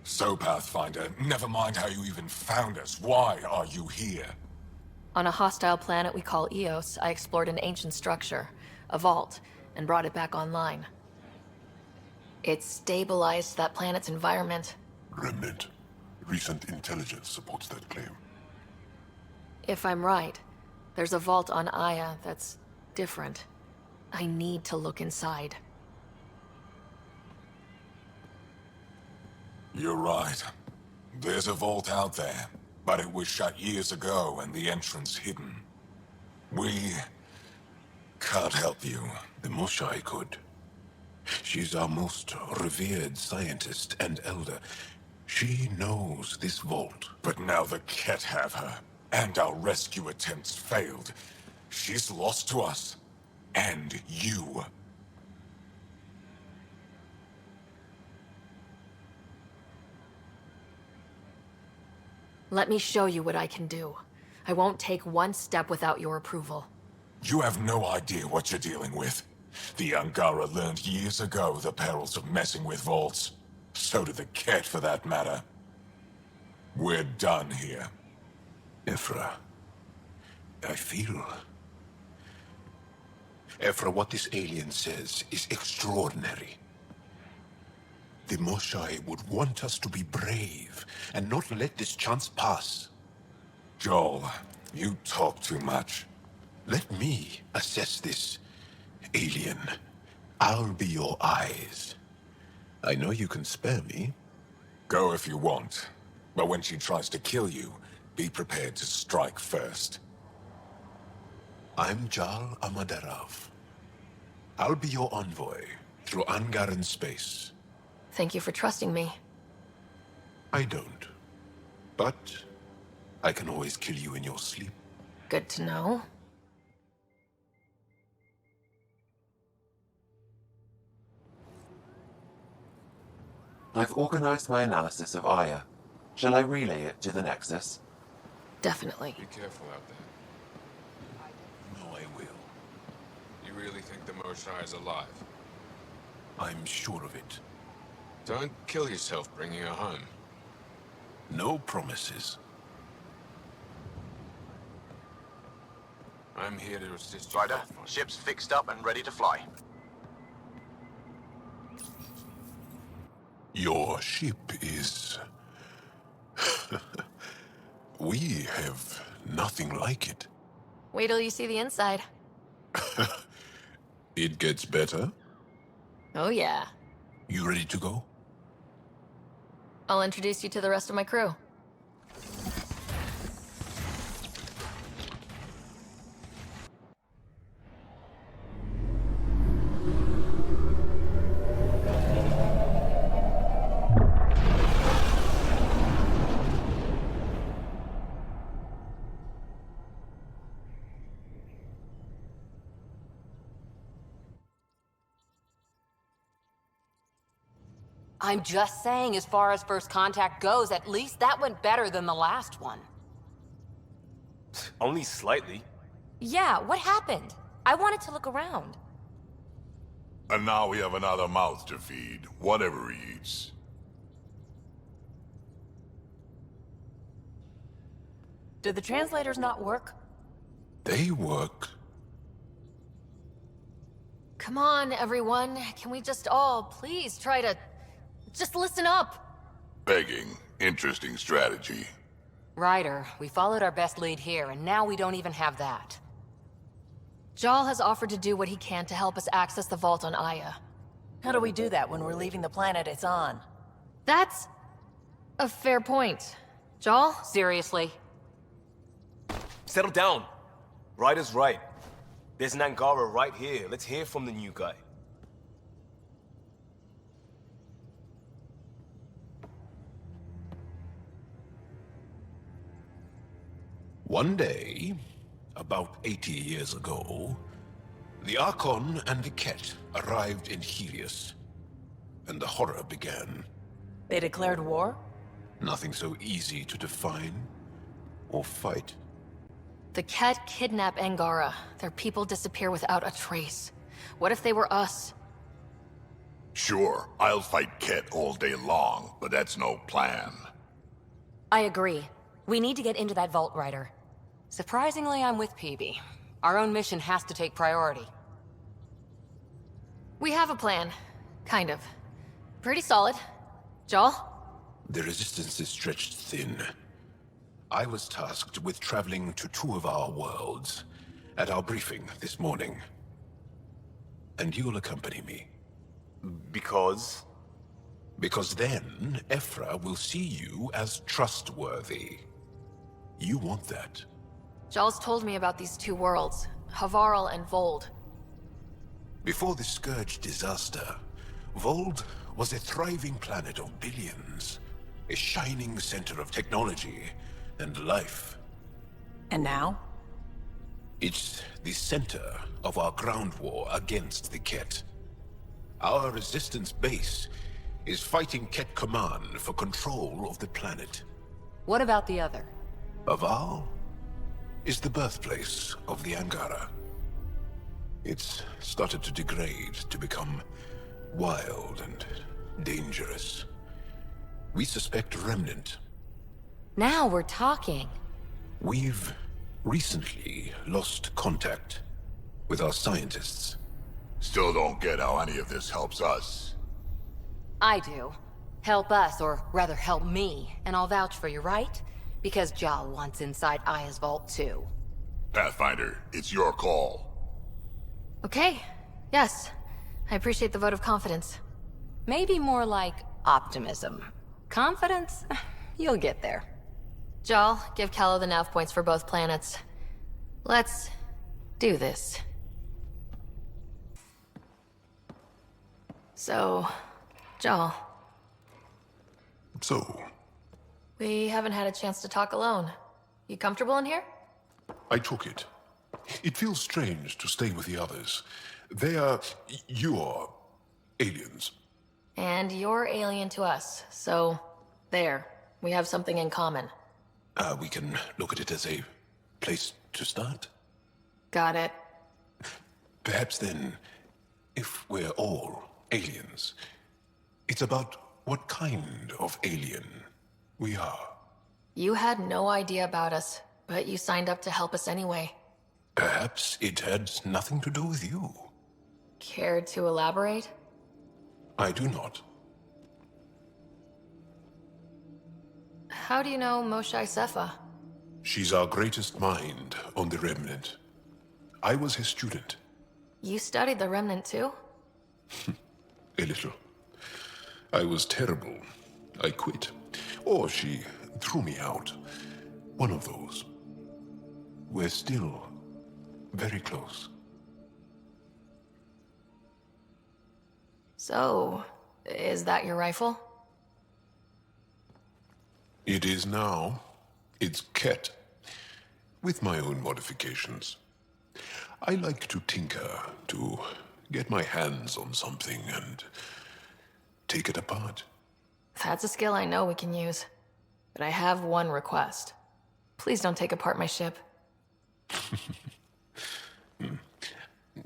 So, Pathfinder, never mind how you even found us. Why are you here? On a hostile planet we call Eos, I explored an ancient structure, a vault, and brought it back online. It stabilized that planet's environment. Remnant. Recent intelligence supports that claim. If I'm right, there's a vault on Aya that's different. I need to look inside. You're right. There's a vault out there, but it was shut years ago and the entrance hidden. We can't help you. The Moshai could. She's our most revered scientist and elder. She knows this vault. But now the Ket have her, and our rescue attempts failed. She's lost to us. And you. Let me show you what I can do. I won't take one step without your approval. You have no idea what you're dealing with. The Angara learned years ago the perils of messing with vaults. So did the Ket, for that matter. We're done here. Ephra, I feel... Ephra, what this alien says is extraordinary. The Moshai would want us to be brave and not let this chance pass. Joel, you talk too much. Let me assess this, alien. I'll be your eyes. I know you can spare me. Go if you want. But when she tries to kill you, be prepared to strike first. I'm Jal Amaderav. I'll be your envoy through Angaran space. Thank you for trusting me. I don't. But I can always kill you in your sleep. Good to know. I've organized my analysis of Aya. Shall I relay it to the Nexus? Definitely. Be careful out there. No, I will. You really think the Moshai is alive? I'm sure of it. Don't kill yourself bringing her home. No promises. I'm here to assist you. Strider, ship's fixed up and ready to fly. Your ship is... We have nothing like it. Wait till you see the inside. It gets better. Oh yeah. You ready to go? I'll introduce you to the rest of my crew. I'm just saying, as far as first contact goes, at least that went better than the last one. Only slightly. Yeah, what happened? I wanted to look around. And now we have another mouth to feed, whatever he eats. Did the translators not work? They work. Come on, everyone. Can we just all please try to just listen up? Begging. Interesting strategy. Ryder, we followed our best lead here, and now we don't even have that. Jal has offered to do what he can to help us access the vault on Aya. How do we do that when we're leaving the planet it's on? That's a fair point. Jal? Seriously? Settle down. Ryder's right. There's an Angara right here. Let's hear from the new guy. One day, about 80 years ago, the Archon and the Ket arrived in Helios, and the horror began. They declared war? Nothing so easy to define or fight. The Ket kidnap Angara. Their people disappear without a trace. What if they were us? Sure, I'll fight Ket all day long, but that's no plan. I agree. We need to get into that vault, Ryder. Surprisingly, I'm with PB. Our own mission has to take priority. We have a plan. Kind of. Pretty solid. Jal? The resistance is stretched thin. I was tasked with traveling to two of our worlds at our briefing this morning. And you'll accompany me. Because? Because then, Ephra will see you as trustworthy. You want that. Jal's told me about these two worlds, Havarl and Vold. Before the Scourge disaster, Vold was a thriving planet of billions. A shining center of technology and life. And now? It's the center of our ground war against the Ket. Our resistance base is fighting Ket Command for control of the planet. What about the other? Havarl is the birthplace of the Angara. It's started to degrade, to become wild and dangerous. We suspect Remnant. Now we're talking. We've recently lost contact with our scientists. Still don't get how any of this helps us. I do. Help us, or rather help me, and I'll vouch for you, right? Because Jal wants inside Aya's vault too. Pathfinder, it's your call. Okay. Yes. I appreciate the vote of confidence. Maybe more like optimism. Confidence? You'll get there. Jal, give Callow the nav points for both planets. Let's do this. So, Jal. So, We haven't had a chance to talk alone. You comfortable in here? I took it. It feels strange to stay with the others. They are... you are... aliens. And you're alien to us, so there. We have something in common. We can look at it as a place to start. Got it. Perhaps then, if we're all aliens, it's about what kind of alien we are. You had no idea about us, but you signed up to help us anyway. Perhaps it had nothing to do with you. Care to elaborate? I do not. How do you know Moshae Sefa? She's our greatest mind on the Remnant. I was his student. You studied the Remnant too? A little. I was terrible. I quit. Or she threw me out. One of those. We're still very close. So, is that your rifle? It is now. It's Ket. With my own modifications. I like to tinker, to get my hands on something and take it apart. That's a skill I know we can use. But I have one request. Please don't take apart my ship.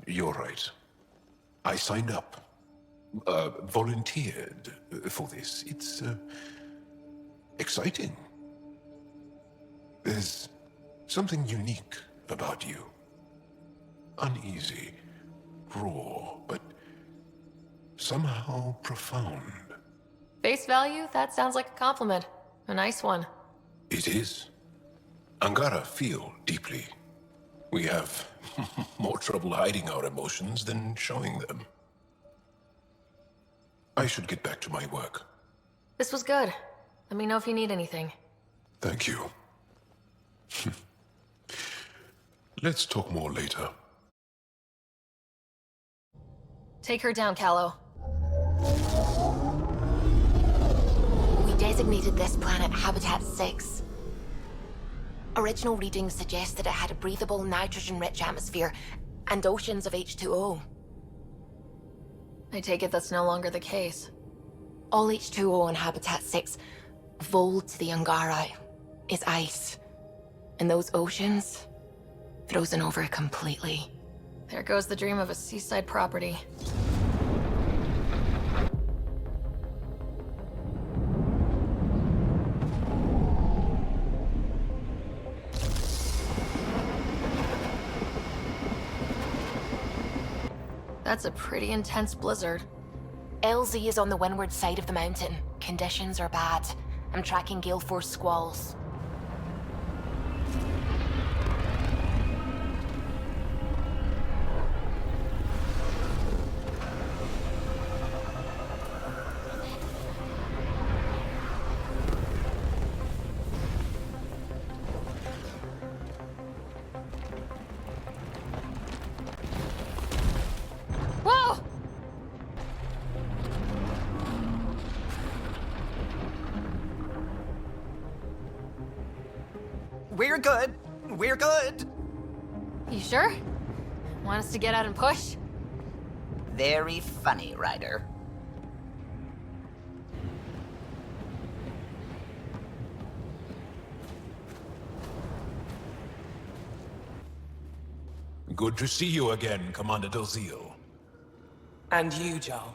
You're right. I signed up. Volunteered for this. It's exciting. There's something unique about you. Uneasy, raw, but somehow profound. Face value? That sounds like a compliment. A nice one. It is. Angara feel deeply. We have more trouble hiding our emotions than showing them. I should get back to my work. This was good. Let me know if you need anything. Thank you. Let's talk more later. Take her down, Callow. We designated this planet Habitat 6. Original readings suggest that it had a breathable, nitrogen-rich atmosphere and oceans of H2O. I take it that's no longer the case. All H2O in Habitat 6, vol to the Angara, is ice. And those oceans, frozen over completely. There goes the dream of a seaside property. That's a pretty intense blizzard. LZ is on the windward side of the mountain. Conditions are bad. I'm tracking gale force squalls. Whoa! We're good. We're good. You sure? Want us to get out and push? Very funny, Ryder. Good to see you again, Commander Dalziel. And you, Jarl.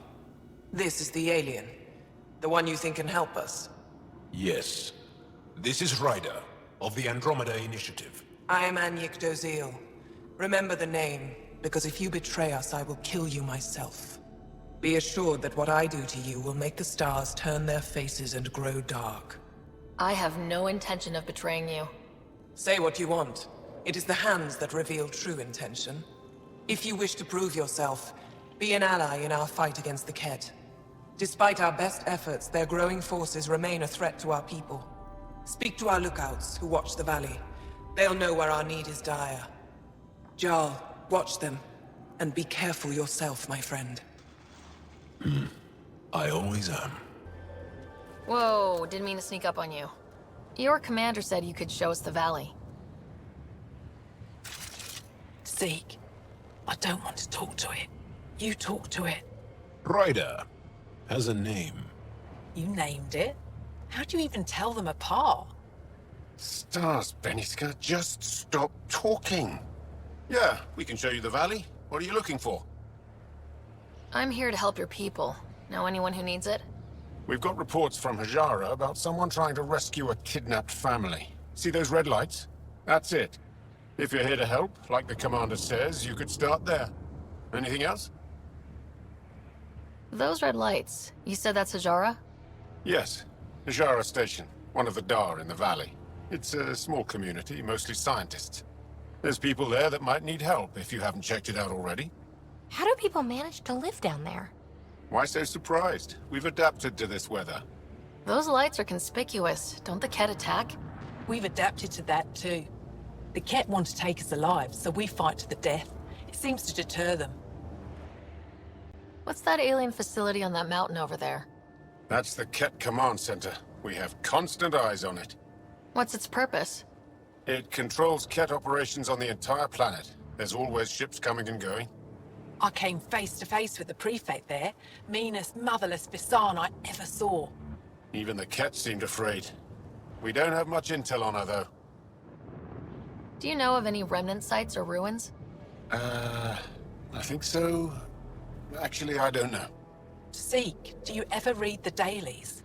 This is the alien. The one you think can help us. Yes. This is Ryder, of the Andromeda Initiative. I am Anyik Doziel. Remember the name, because if you betray us, I will kill you myself. Be assured that what I do to you will make the stars turn their faces and grow dark. I have no intention of betraying you. Say what you want. It is the hands that reveal true intention. If you wish to prove yourself, be an ally in our fight against the Kett. Despite our best efforts, their growing forces remain a threat to our people. Speak to our lookouts, who watch the valley. They'll know where our need is dire. Jarl, watch them. And be careful yourself, my friend. I always am. Whoa, didn't mean to sneak up on you. Your commander said you could show us the valley. Zeke, I don't want to talk to it. You talk to it. Ryder has a name. You named it? How do you even tell them apart? Stars, Beniska, just stop talking. Yeah, we can show you the valley. What are you looking for? I'm here to help your people. Know anyone who needs it? We've got reports from Hajara about someone trying to rescue a kidnapped family. See those red lights? That's it. If you're here to help, like the commander says, you could start there. Anything else? Those red lights, you said that's Hajara? Yes. Hajara Station, one of the Dar in the valley. It's a small community, mostly scientists. There's people there that might need help if you haven't checked it out already. How do people manage to live down there? Why so surprised? We've adapted to this weather. Those lights are conspicuous. Don't the Kett attack? We've adapted to that too. The Kett want to take us alive, so we fight to the death. It seems to deter them. What's that alien facility on that mountain over there? That's the Kett Command Center. We have constant eyes on it. What's its purpose? It controls Kett operations on the entire planet. There's always ships coming and going. I came face to face with the prefect there. Meanest, motherless Bisan I ever saw. Even the Ket seemed afraid. We don't have much intel on her, though. Do you know of any remnant sites or ruins? I think so. Actually, I don't know. Zeke, do you ever read the dailies?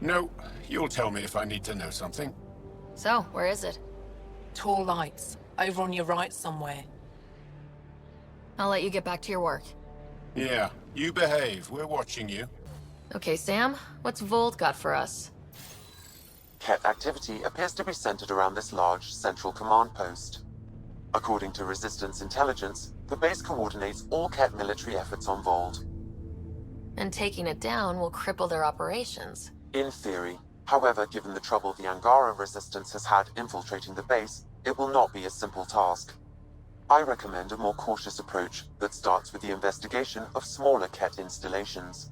No, you'll tell me if I need to know something. So, where is it? Tall lights, over on your right somewhere. I'll let you get back to your work. Yeah, you behave. We're watching you. Okay, Sam, what's Volt got for us? Ket activity appears to be centered around this large central command post. According to Resistance intelligence, the base coordinates all Ket military efforts on Vold. And taking it down will cripple their operations. In theory. However, given the trouble the Angara Resistance has had infiltrating the base, it will not be a simple task. I recommend a more cautious approach that starts with the investigation of smaller Ket installations.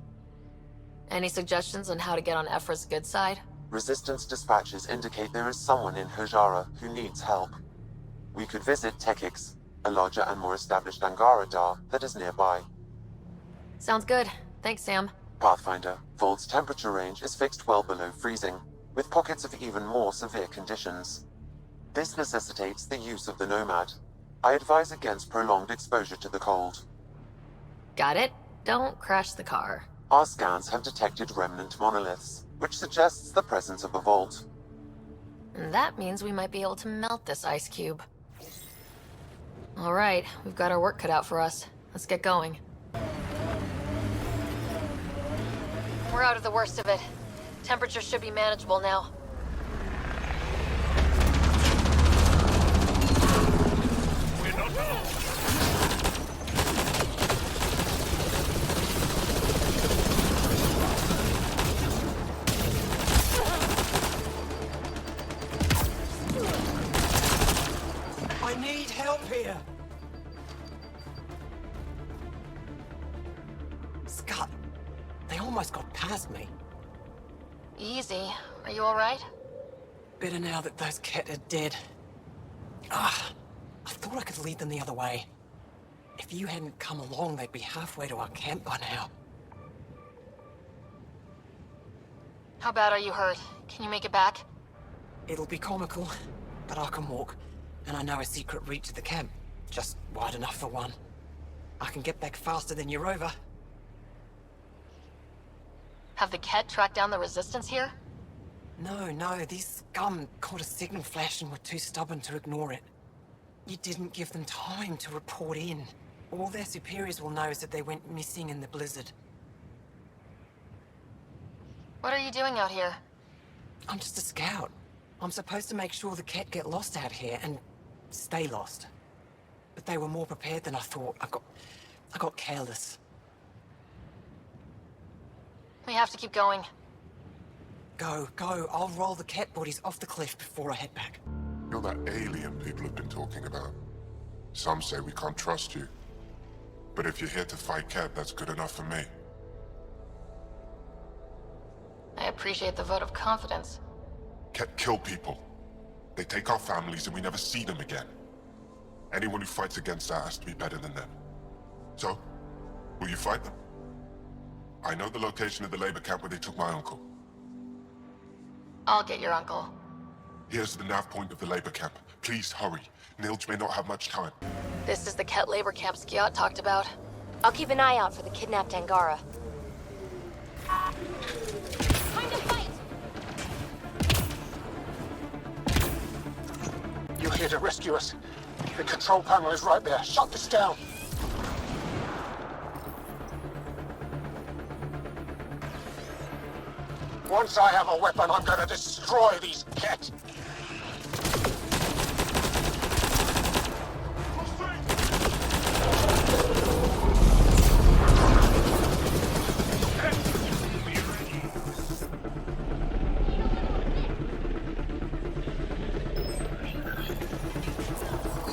Any suggestions on how to get on Ephra's good side? Resistance dispatches indicate there is someone in Hajara who needs help. We could visit Tekix, a larger and more established Angara Dar that is nearby. Sounds good. Thanks, Sam. Pathfinder, Vold's temperature range is fixed well below freezing, with pockets of even more severe conditions. This necessitates the use of the Nomad. I advise against prolonged exposure to the cold. Got it. Don't crash the car. Our scans have detected remnant monoliths, which suggests the presence of a vault. And that means we might be able to melt this ice cube. All right, we've got our work cut out for us. Let's get going. We're out of the worst of it. Temperature should be manageable now. We're not alone. I need help here. Scott, they almost got past me. Easy. Are you all right? Better now that those Ket are dead. Ah, I thought I could lead them the other way. If you hadn't come along, they'd be halfway to our camp by now. How bad are you hurt? Can you make it back? It'll be comical, but I can walk. And I know a secret route to the camp. Just wide enough for one. I can get back faster than your rover. Have the Ket tracked down the resistance here? No, these scum caught a signal flash and were too stubborn to ignore it. You didn't give them time to report in. All their superiors will know is that they went missing in the blizzard. What are you doing out here? I'm just a scout. I'm supposed to make sure the Ket get lost out here and stay lost. But they were more prepared than I thought. I got careless. We have to keep going. Go. I'll roll the Ket bodies off the cliff before I head back. You're that alien people have been talking about. Some say we can't trust you. But if you're here to fight Ket, that's good enough for me. I appreciate the vote of confidence. Ket kill people. They take our families and we never see them again. Anyone who fights against that has to be better than them. So, will you fight them? I know the location of the labor camp where they took my uncle. I'll get your uncle. Here's the nav point of the labor camp. Please hurry. Nilj may not have much time. This is the Ket labor camp Skiot talked about. I'll keep an eye out for the kidnapped Angara. Time to fight! You're here to rescue us. The control panel is right there. Shut this down. Once I have a weapon, I'm gonna destroy these Ket.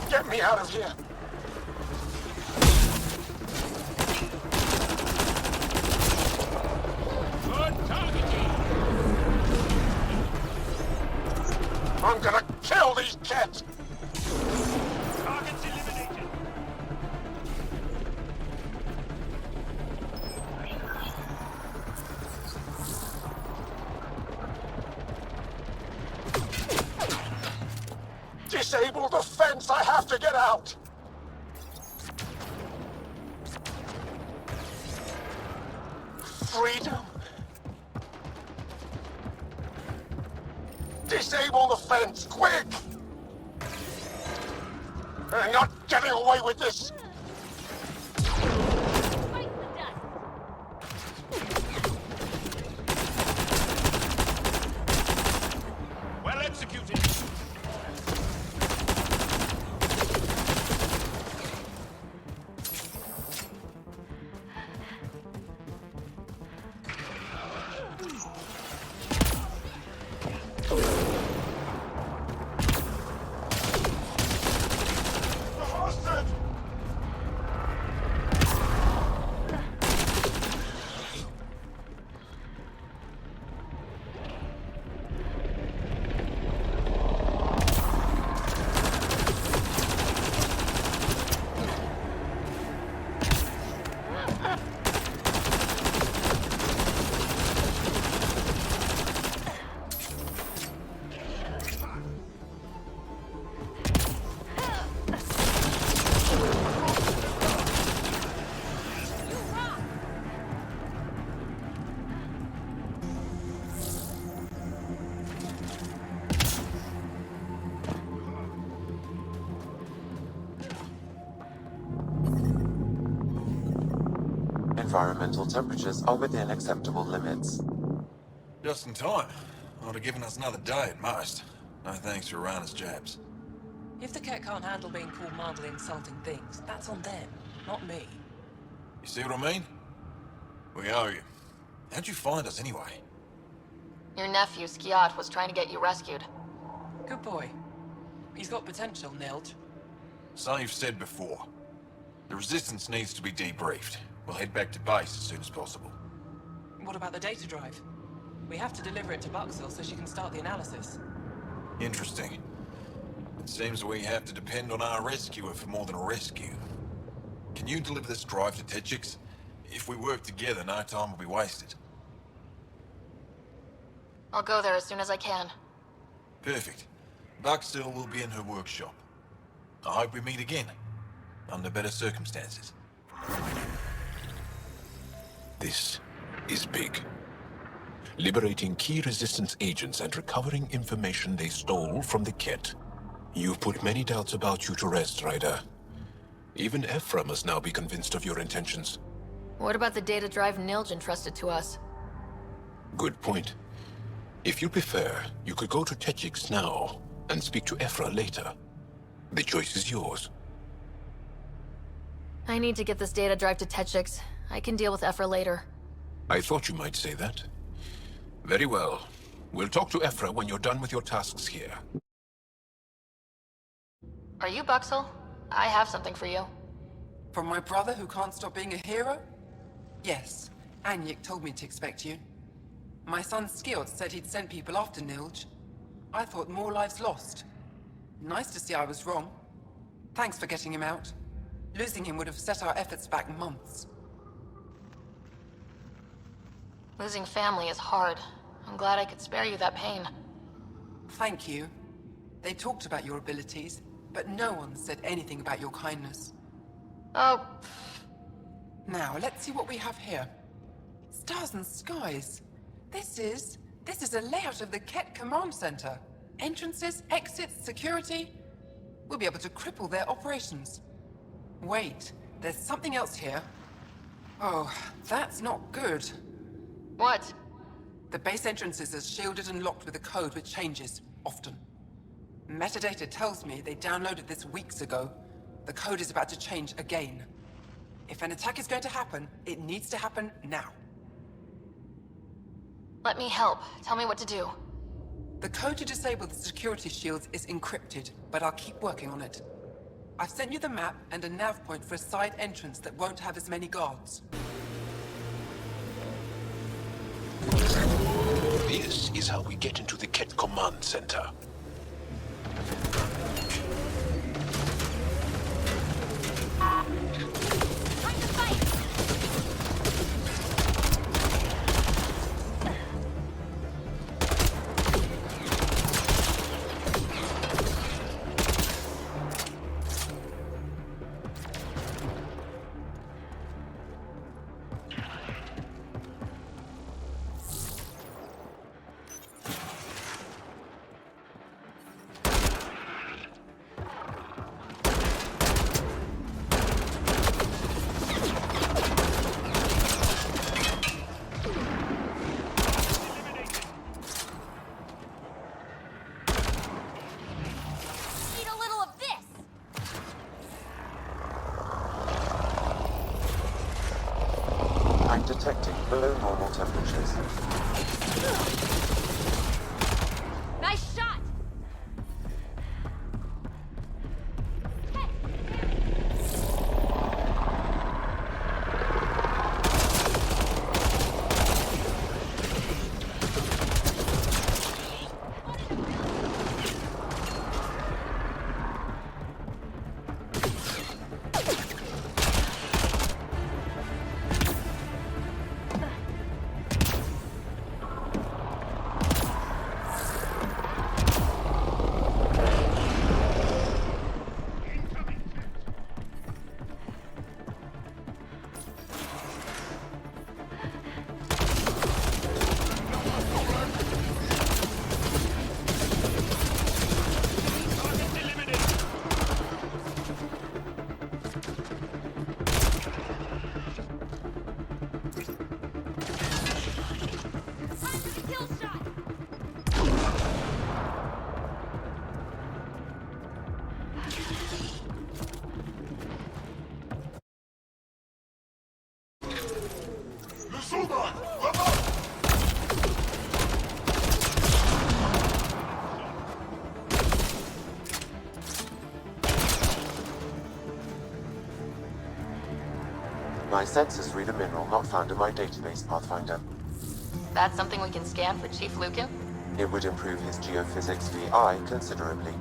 Get me out of here. I'm gonna kill these Ket! Targets eliminated. Disable the fence! I have to get out! Freedom? Disable the fence, quick! You're not getting away with this! Well executed. Environmental temperatures are within acceptable limits. Just in time. Would have given us another day at most. No thanks for Rana's jabs. If the Ket can't handle being called mildly insulting things, that's on them, not me. You see what I mean? We owe you. How'd you find us anyway? Your nephew, Skiat, was trying to get you rescued. Good boy. He's got potential, Nilge. So you've said before. The Resistance needs to be debriefed. We'll head back to base as soon as possible. What about the data drive? We have to deliver it to Buxel so she can start the analysis. Interesting. It seems we have to depend on our rescuer for more than a rescue. Can you deliver this drive to Tetchix? If we work together, no time will be wasted. I'll go there as soon as I can. Perfect. Buxel will be in her workshop. I hope we meet again, under better circumstances. This is big. Liberating key Resistance agents and recovering information they stole from the Ket. You've put many doubts about you to rest, Ryder. Even Ephra must now be convinced of your intentions. What about the data drive Nilge entrusted to us? Good point. If you prefer, you could go to Tetchix now and speak to Ephra later. The choice is yours. I need to get this data drive to Tetchix. I can deal with Ephra later. I thought you might say that. Very well. We'll talk to Ephra when you're done with your tasks here. Are you Buxel? I have something for you. From my brother who can't stop being a hero? Yes, Anyik told me to expect you. My son Skiot said he'd sent people after Nilge. I thought more lives lost. Nice to see I was wrong. Thanks for getting him out. Losing him would have set our efforts back months. Losing family is hard. I'm glad I could spare you that pain. Thank you. They talked about your abilities, but no one said anything about your kindness. Oh. Now, let's see what we have here. Stars and skies. This is a layout of the Ket Command Center. Entrances, exits, security. We'll be able to cripple their operations. Wait, there's something else here. Oh, that's not good. What? The base entrances are shielded and locked with a code which changes, often. Metadata tells me they downloaded this weeks ago. The code is about to change again. If an attack is going to happen, it needs to happen now. Let me help. Tell me what to do. The code to disable the security shields is encrypted, but I'll keep working on it. I've sent you the map and a nav point for a side entrance that won't have as many guards. This is how we get into the Ket Command Center. detecting below normal temperatures. Nice shot! My sensors read a mineral not found in my database, Pathfinder. That's something we can scan for Chief Lucan? It would improve his geophysics VI considerably.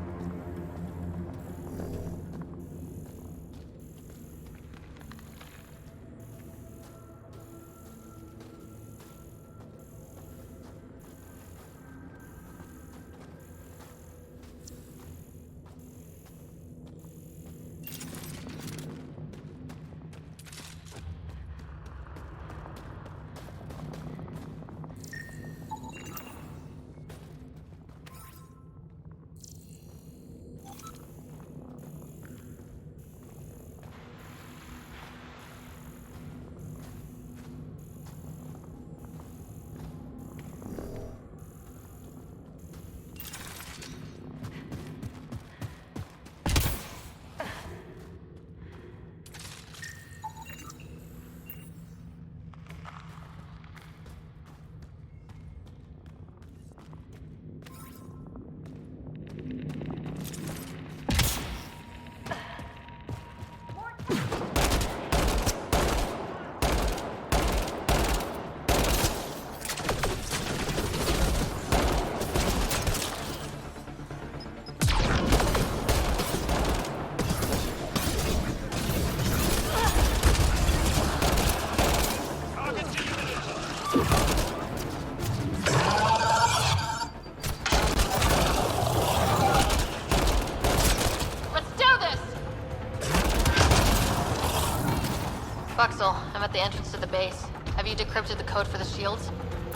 Buxel, I'm at the entrance to the base. Have you decrypted the code for the shields?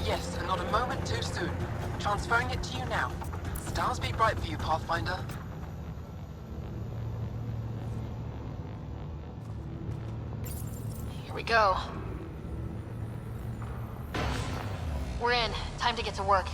Yes, and not a moment too soon. Transferring it to you now. Stars be bright for you, Pathfinder. Here we go. We're in. Time to get to work.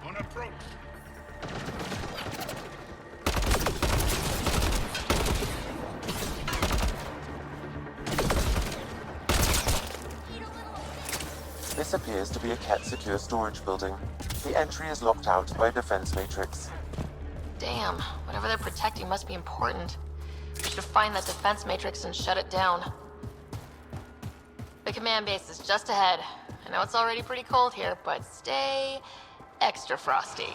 On approach. This appears to be a Ket secure storage building. The entry is locked out by a defense matrix. Damn, whatever they're protecting must be important. We should find that defense matrix and shut it down. The command base is just ahead. I know it's already pretty cold here, but stay extra frosty.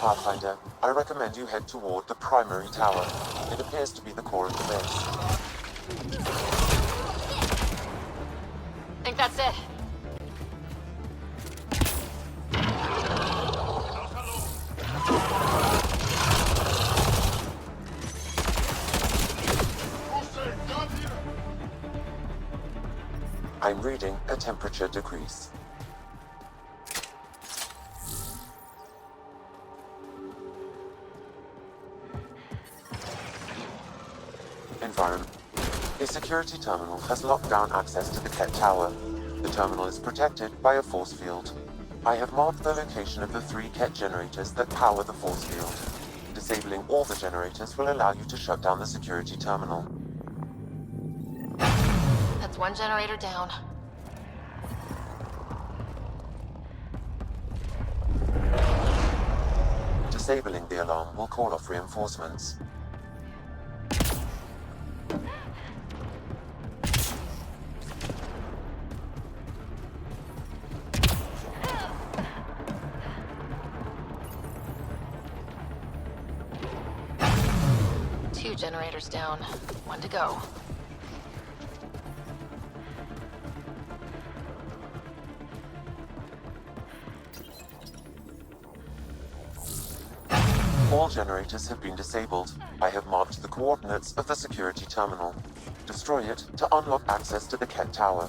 Pathfinder, I recommend you head toward the primary tower. It appears to be the core of the base. I think that's it. I'm reading a temperature decrease. Environment. A security terminal has locked down access to the Ket Tower. The terminal is protected by a force field. I have marked the location of the 3 Ket generators that power the force field. Disabling all the generators will allow you to shut down the security terminal. That's one generator down. Disabling the alarm will call off reinforcements. Two generators down. One to go. All generators have been disabled. I have marked the coordinates of the security terminal. Destroy it to unlock access to the Ket Tower.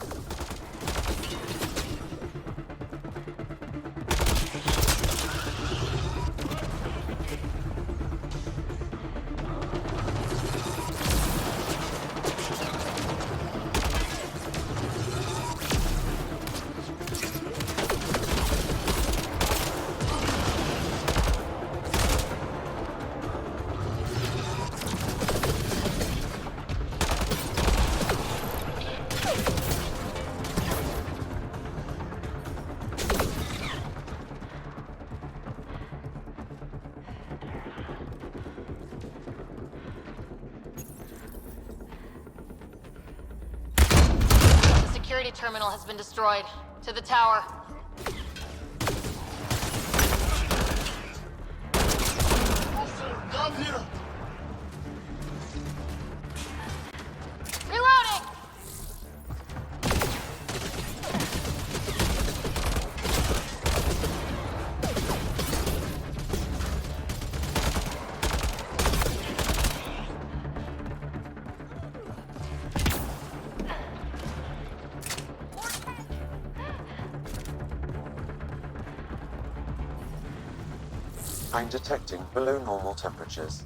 Security terminal has been destroyed. To the tower. Come here! Reloading! I'm detecting below normal temperatures.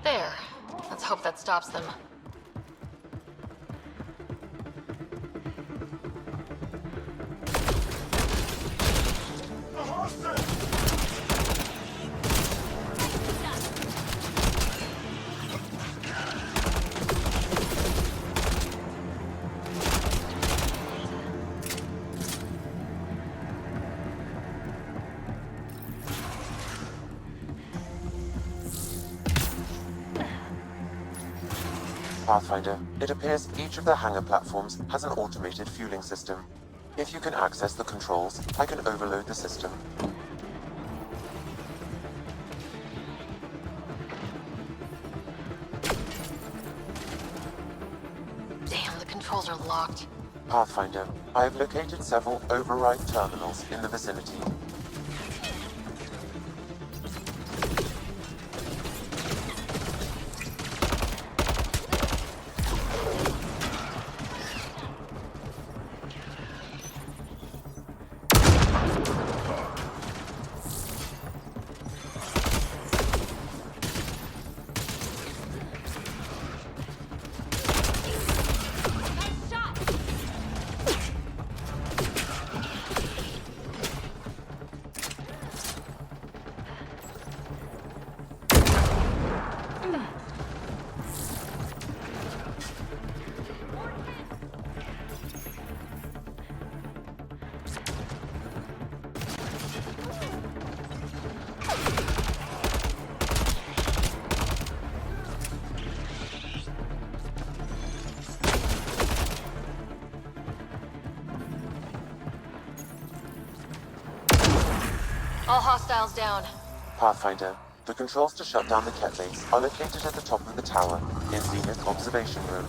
There. Let's hope that stops them. Pathfinder, it appears each of the hangar platforms has an automated fueling system. If you can access the controls, I can overload the system. Damn, the controls are locked. Pathfinder, I have located several override terminals in the vicinity. All hostiles down. Pathfinder, the controls to shut down the Ket base are located at the top of the tower, in Zenith Observation Room.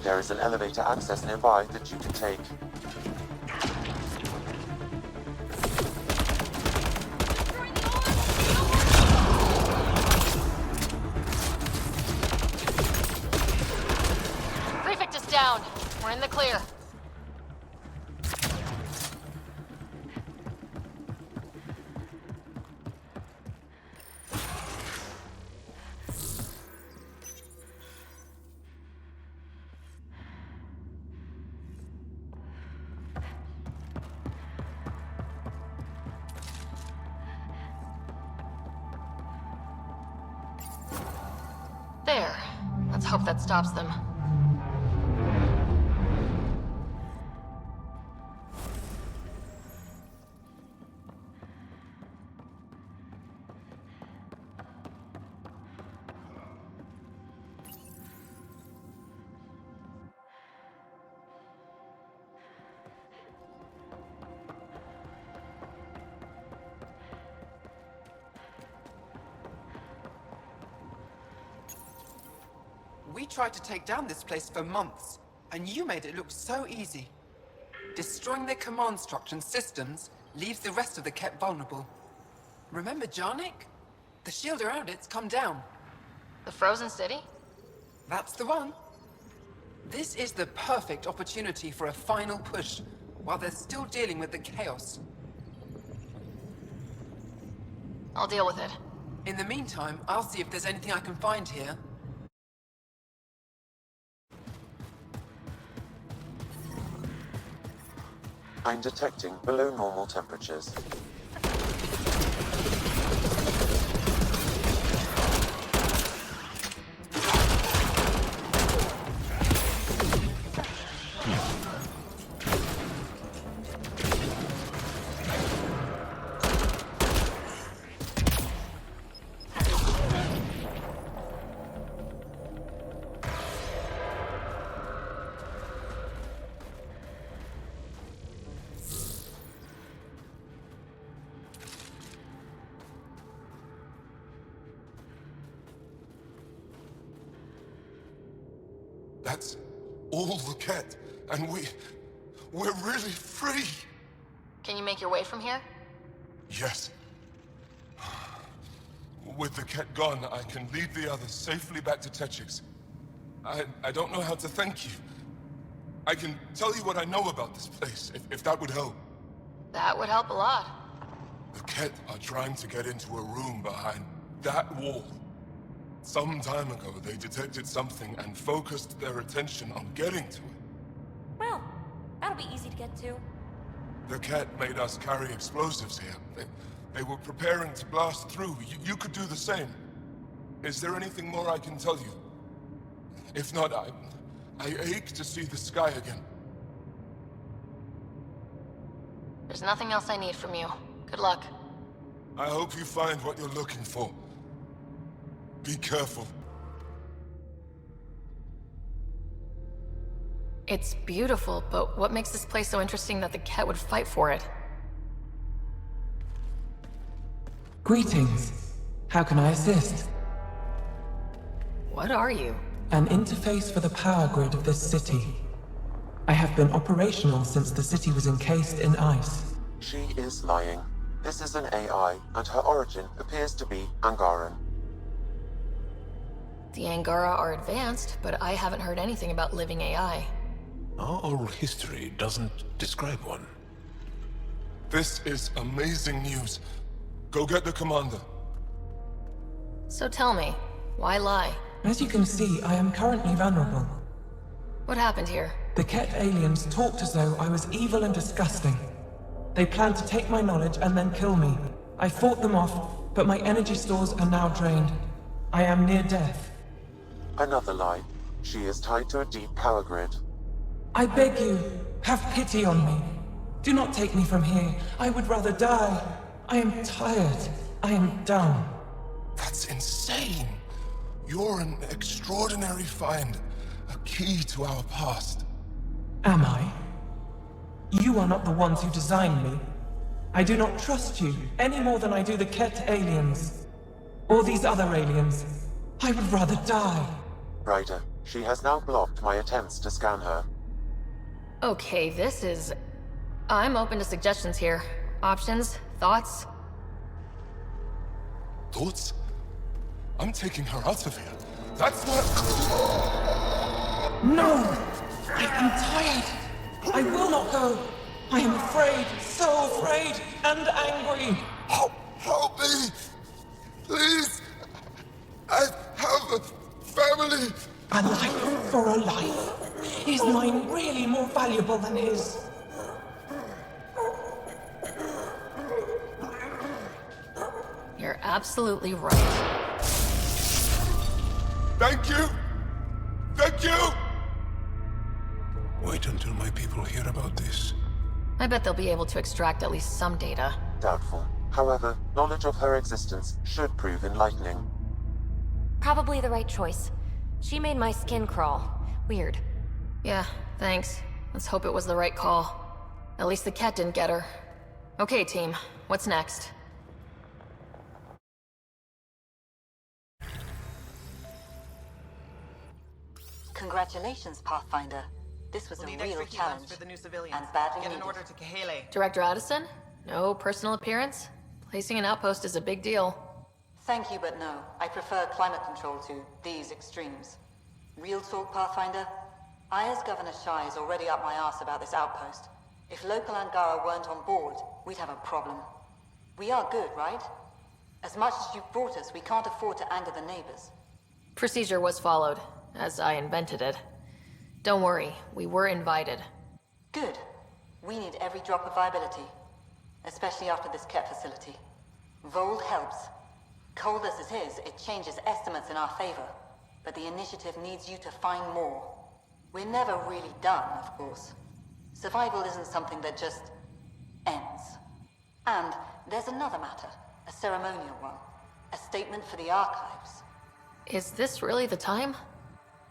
There is an elevator access nearby that you can take. Prefect is down. We're in the clear. There. Let's hope that stops them. We tried to take down this place for months, and you made it look so easy. Destroying their command structure and systems leaves the rest of the Ket vulnerable. Remember Jarnik? The shield around it's come down. The frozen city? That's the one. This is the perfect opportunity for a final push, while they're still dealing with the chaos. I'll deal with it. In the meantime, I'll see if there's anything I can find here. I'm detecting below normal temperatures. That's all the Ket, and we're really free! Can you make your way from here? Yes. With the Ket gone, I can lead the others safely back to Techix. I don't know how to thank you. I can tell you what I know about this place, if that would help. That would help a lot. The Ket are trying to get into a room behind that wall. Some time ago, they detected something and focused their attention on getting to it. Well, that'll be easy to get to. The Ket made us carry explosives here. They were preparing to blast through. You could do the same. Is there anything more I can tell you? If not, I ache to see the sky again. There's nothing else I need from you. Good luck. I hope you find what you're looking for. Be careful. It's beautiful, but what makes this place so interesting that the Ket would fight for it? Greetings. How can I assist? What are you? An interface for the power grid of this city. I have been operational since the city was encased in ice. She is lying. This is an AI, and her origin appears to be Angaran. The Angara are advanced, but I haven't heard anything about living AI. Our oral history doesn't describe one. This is amazing news. Go get the commander. So tell me, why lie? As you can see, I am currently vulnerable. What happened here? The Ket aliens talked as though I was evil and disgusting. They planned to take my knowledge and then kill me. I fought them off, but my energy stores are now drained. I am near death. Another lie. She is tied to a deep power grid. I beg you, have pity on me. Do not take me from here. I would rather die. I am tired. I am done. That's insane. You're an extraordinary find. A key to our past. Am I? You are not the ones who designed me. I do not trust you any more than I do the Ket aliens. Or these other aliens. I would rather die. Ryder, she has now blocked my attempts to scan her. Okay, this is... I'm open to suggestions here. Options? Thoughts? Thoughts? I'm taking her out of here. That's what... No! I am tired. I will not go. I am afraid, so afraid, and angry. Help me! Please! I have a family! A life for a life. Is mine really more valuable than his? You're absolutely right. Thank you! Thank you! Wait until my people hear about this. I bet they'll be able to extract at least some data. Doubtful. However, knowledge of her existence should prove enlightening. Probably the right choice. She made my skin crawl. Weird. Yeah, thanks. Let's hope it was the right call. At least the cat didn't get her. Okay, team. What's next? Congratulations, Pathfinder. This was a real challenge. For the new civilians. And badly Get an needed. order to Kahele. Director Addison? No personal appearance? Placing an outpost is a big deal. Thank you, but no. I prefer climate control to these extremes. Real talk, Pathfinder? I, as Governor Shai, is already up my arse about this outpost. If local Angara weren't on board, we'd have a problem. We are good, right? As much as you've brought us, we can't afford to anger the neighbors. Procedure was followed, as I invented it. Don't worry, we were invited. Good. We need every drop of viability. Especially after this Ket facility. Vold helps. Cold as it is, it changes estimates in our favor. But the initiative needs you to find more. We're never really done, of course. Survival isn't something that just ends. And there's another matter, a ceremonial one. A statement for the archives. Is this really the time?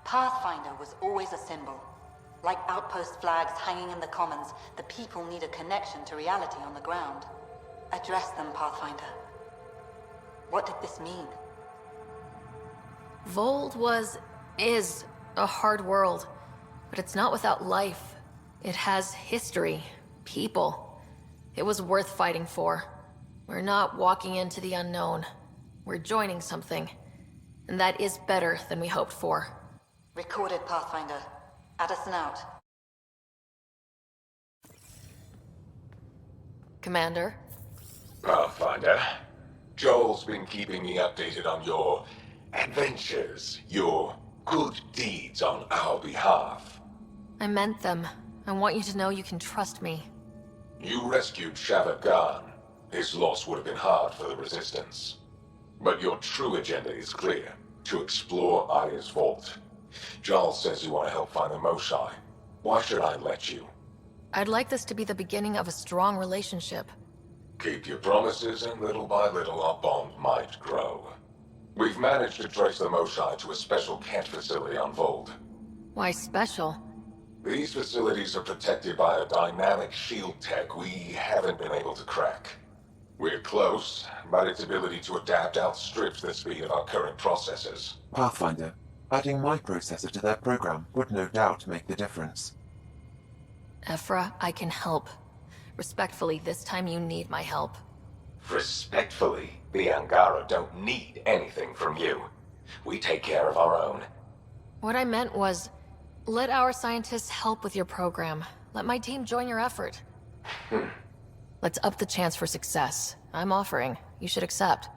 Pathfinder was always a symbol. Like outpost flags hanging in the commons, the people need a connection to reality on the ground. Address them, Pathfinder. What did this mean? Vold is a hard world, but it's not without life. It has history, people. It was worth fighting for. We're not walking into the unknown. We're joining something. And that is better than we hoped for. Recorded, Pathfinder. Addison out. Commander? Pathfinder, Joel's been keeping me updated on your adventures, your good deeds on our behalf. I meant them. I want you to know you can trust me. You rescued Shavad Khan. His loss would have been hard for the Resistance. But your true agenda is clear. To explore Aya's vault. Jarl says you want to help find the Moshae. Why should I let you? I'd like this to be the beginning of a strong relationship. Keep your promises, and little by little our bond might grow. We've managed to trace the Moshae to a special Kent facility on Vold. Why special? These facilities are protected by a dynamic shield tech we haven't been able to crack. We're close, but its ability to adapt outstrips the speed of our current processors. Pathfinder, adding my processor to their program would no doubt make the difference. Ephra, I can help. Respectfully, this time you need my help. Respectfully, the Angara don't need anything from you. We take care of our own. What I meant was, let our scientists help with your program. Let my team join your effort. Let's up the chance for success. I'm offering. You should accept.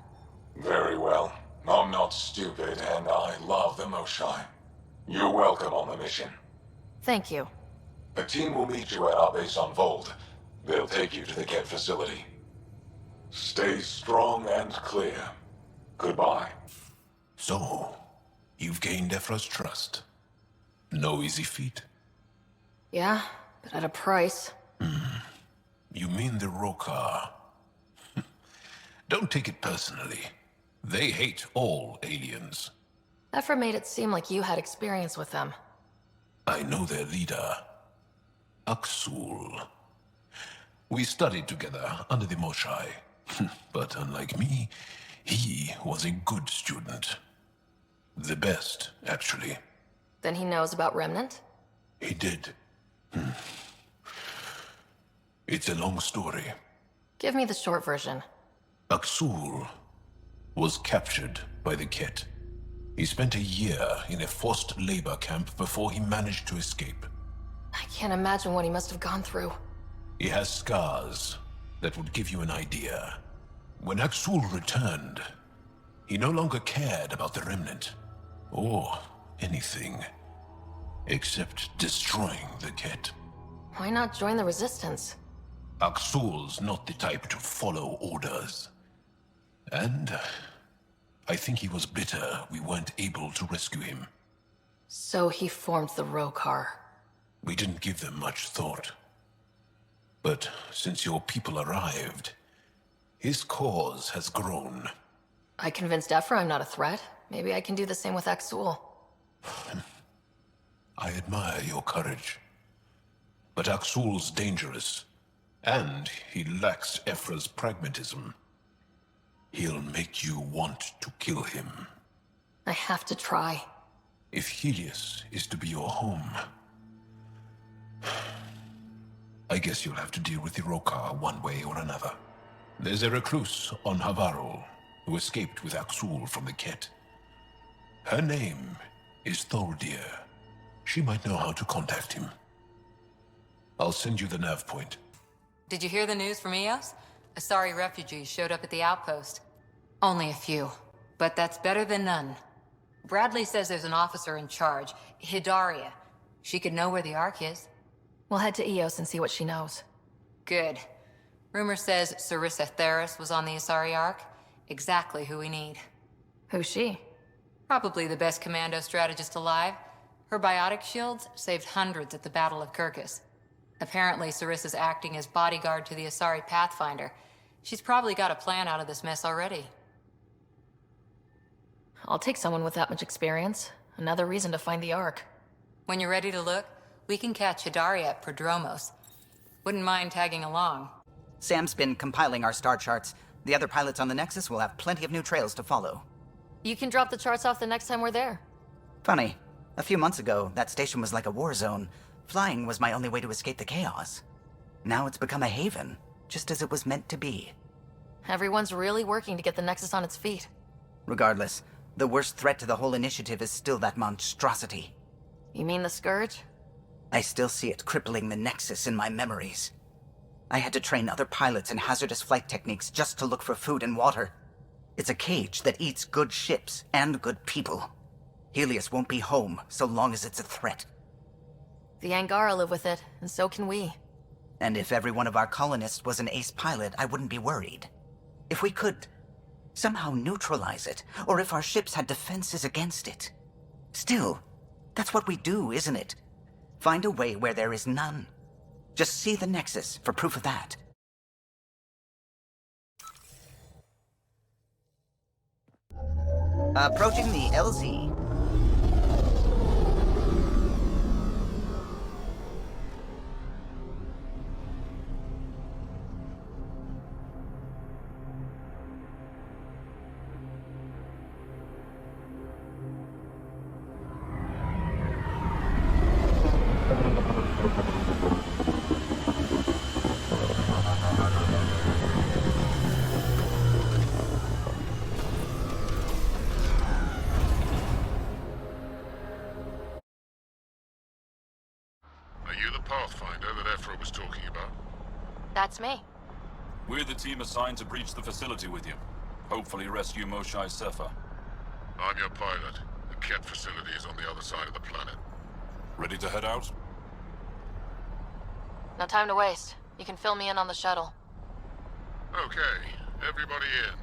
Very well. I'm not stupid, and I love the Moshae. You're welcome on the mission. Thank you. A team will meet you at our base on Vold. They'll take you to the Kent facility. Stay strong and clear. Goodbye. So, you've gained Ephra's trust. No easy feat. Yeah, but at a price. You mean the Rokar? Don't take it personally. They hate all aliens. Ephra made it seem like you had experience with them. I know their leader, Aksul. We studied together under the Moshai. But unlike me, he was a good student. The best, actually. Then he knows about Remnant? He did. It's a long story. Give me the short version. Aksul was captured by the Ket. He spent a year in a forced labor camp before he managed to escape. I can't imagine what he must have gone through. He has scars that would give you an idea. When Aksul returned, he no longer cared about the Remnant, or anything, except destroying the Ket. Why not join the Resistance? Aksul's not the type to follow orders. And I think he was bitter we weren't able to rescue him. So he formed the Rokar. We didn't give them much thought. But since your people arrived, his cause has grown. I convinced Ephra I'm not a threat. Maybe I can do the same with Aksul. I admire your courage. But Aksul's dangerous, and he lacks Ephra's pragmatism. He'll make you want to kill him. I have to try. If Helios is to be your home, I guess you'll have to deal with the Rokar one way or another. There's a recluse on Havarul who escaped with Aksul from the Ket. Her name is Thordir. She might know how to contact him. I'll send you the nav point. Did you hear the news from Eos? Asari refugees showed up at the outpost. Only a few, but that's better than none. Bradley says there's an officer in charge, Hidaria. She could know where the Ark is. We'll head to Eos and see what she knows. Good. Rumor says Sarissa Theris was on the Asari Ark. Exactly who we need. Who's she? Probably the best commando strategist alive. Her biotic shields saved hundreds at the Battle of Kirkus. Apparently, Sarissa's acting as bodyguard to the Asari Pathfinder. She's probably got a plan out of this mess already. I'll take someone with that much experience. Another reason to find the Ark. When you're ready to look, we can catch Hidaria at Prodromos. Wouldn't mind tagging along. Sam's been compiling our star charts. The other pilots on the Nexus will have plenty of new trails to follow. You can drop the charts off the next time we're there. Funny. A few months ago, that station was like a war zone. Flying was my only way to escape the chaos. Now it's become a haven, just as it was meant to be. Everyone's really working to get the Nexus on its feet. Regardless, the worst threat to the whole initiative is still that monstrosity. You mean the Scourge? I still see it crippling the Nexus in my memories. I had to train other pilots in hazardous flight techniques just to look for food and water. It's a cage that eats good ships and good people. Helios won't be home so long as it's a threat. The Angara live with it, and so can we. And if every one of our colonists was an ace pilot, I wouldn't be worried. If we could somehow neutralize it, or if our ships had defenses against it. Still, that's what we do, isn't it? Find a way where there is none. Just see the Nexus for proof of that. Approaching the LZ. Are you the Pathfinder that Ephra was talking about? That's me. We're the team assigned to breach the facility with you. Hopefully rescue Moshai Sepha. I'm your pilot. The Ket facility is on the other side of the planet. Ready to head out? No time to waste. You can fill me in on the shuttle. Okay, everybody in.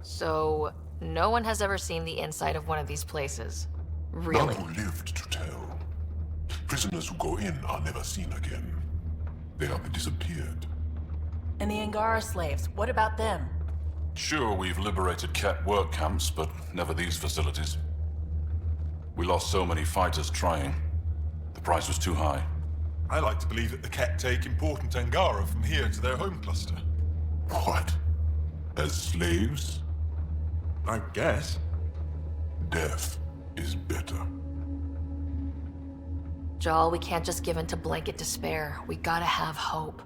So, no one has ever seen the inside of one of these places. Really? None who lived to tell. Prisoners who go in are never seen again. They have disappeared. And the Angara slaves, what about them? Sure, we've liberated Ket work camps, but never these facilities. We lost so many fighters trying. The price was too high. I like to believe that the Ket take important Angara from here to their home cluster. What? As slaves? I guess. Death is better. Jal, we can't just give in to blanket despair. We gotta have hope.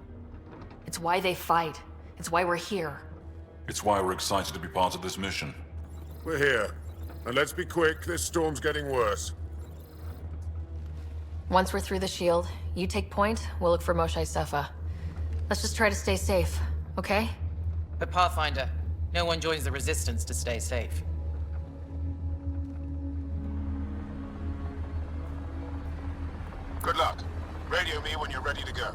It's why they fight. It's why we're here. It's why we're excited to be part of this mission. We're here. And let's be quick, this storm's getting worse. Once we're through the shield, you take point, we'll look for Moshae Sefa. Let's just try to stay safe, okay? But Pathfinder, no one joins the Resistance to stay safe. Good luck. Radio me when you're ready to go.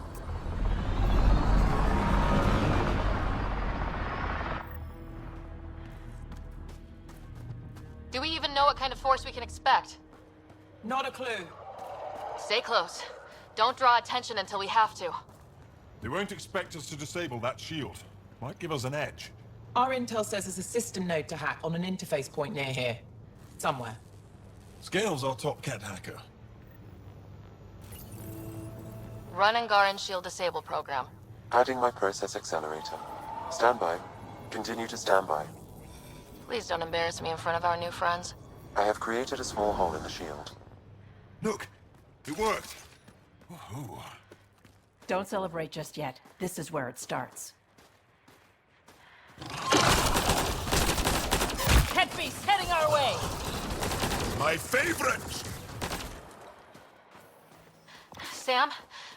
Do we even know what kind of force we can expect? Not a clue. Stay close. Don't draw attention until we have to. They won't expect us to disable that shield. Might give us an edge. Our intel says there's a system node to hack on an interface point near here. Somewhere. Scale's our top Ket hacker. Run Angaran Shield Disable program. Adding my process accelerator. Stand by. Continue to stand by. Please don't embarrass me in front of our new friends. I have created a small hole in the shield. Look! It worked! Woohoo! Don't celebrate just yet. This is where it starts. Ket beast heading our way! My favorite! Sam,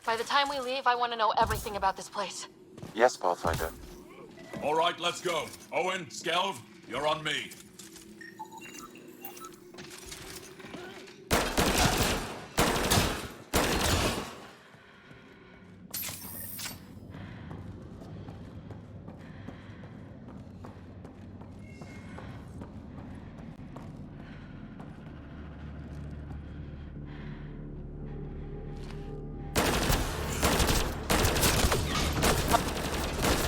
by the time we leave, I want to know everything about this place. Yes, Pathfinder. All right, let's go. Owen, Skelv, you're on me.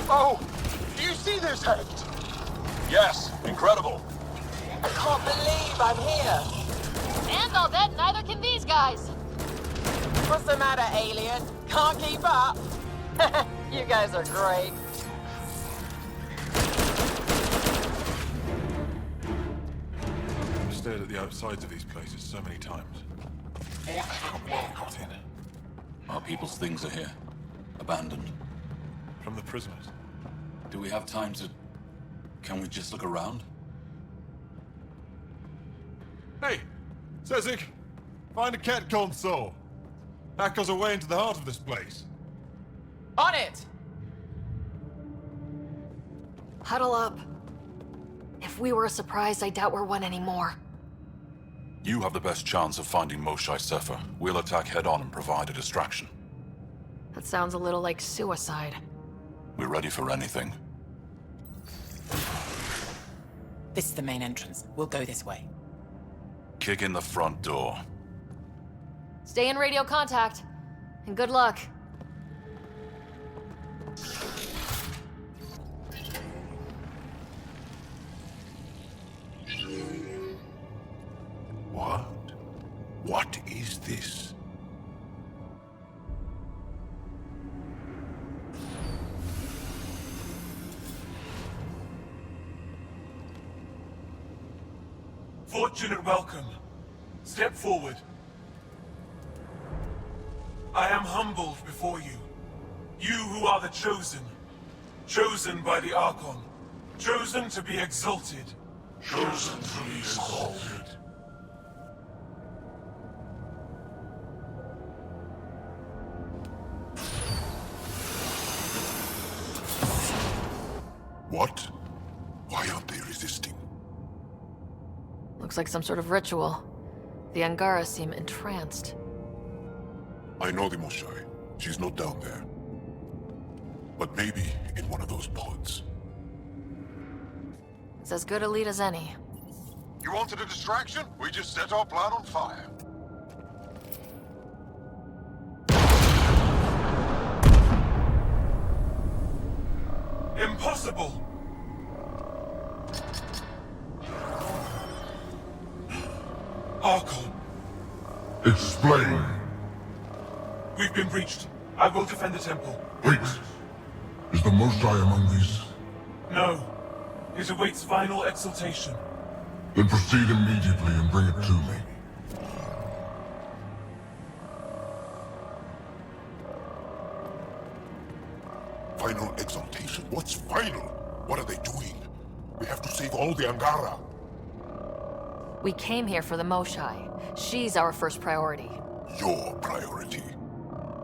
Oh! Do you see this, Hate? Yes, incredible. I can't believe I'm here. And I'll bet neither can these guys. What's the matter, alien? Can't keep up? You guys are great. I've stared at the outsides of these places so many times. I can't believe I got in. Our people's things are here. Abandoned. From the prisoners. Do we have time to... Can we just look around? Hey! Sezik! Find a Ket console! Hack us away into the heart of this place. On it! Huddle up. If we were a surprise, I doubt we're one anymore. You have the best chance of finding Moshae Sefa. We'll attack head-on and provide a distraction. That sounds a little like suicide. We're ready for anything. This is the main entrance. We'll go this way. Kick in the front door. Stay in radio contact. And good luck. What? What is this? Fortunate welcome. Step forward. I am humbled before you. You who are the chosen. Chosen by the Archon. Chosen to be exalted. Chosen to be exalted. What? Why aren't they resisting? Looks like some sort of ritual. The Angara seem entranced. I know the Moshae. She's not down there. But maybe in one of those pods. It's as good a lead as any. You wanted a distraction? We just set our plan on fire. impossible! Archon, Explain. we've been breached. I will defend the temple. Wait. Is the Most High among these? No. It awaits final exaltation. Then proceed immediately and bring it to me. Final exaltation? What's final? What are they doing? We have to save all the Angara. We came here for the Moshai. She's our first priority. Your priority.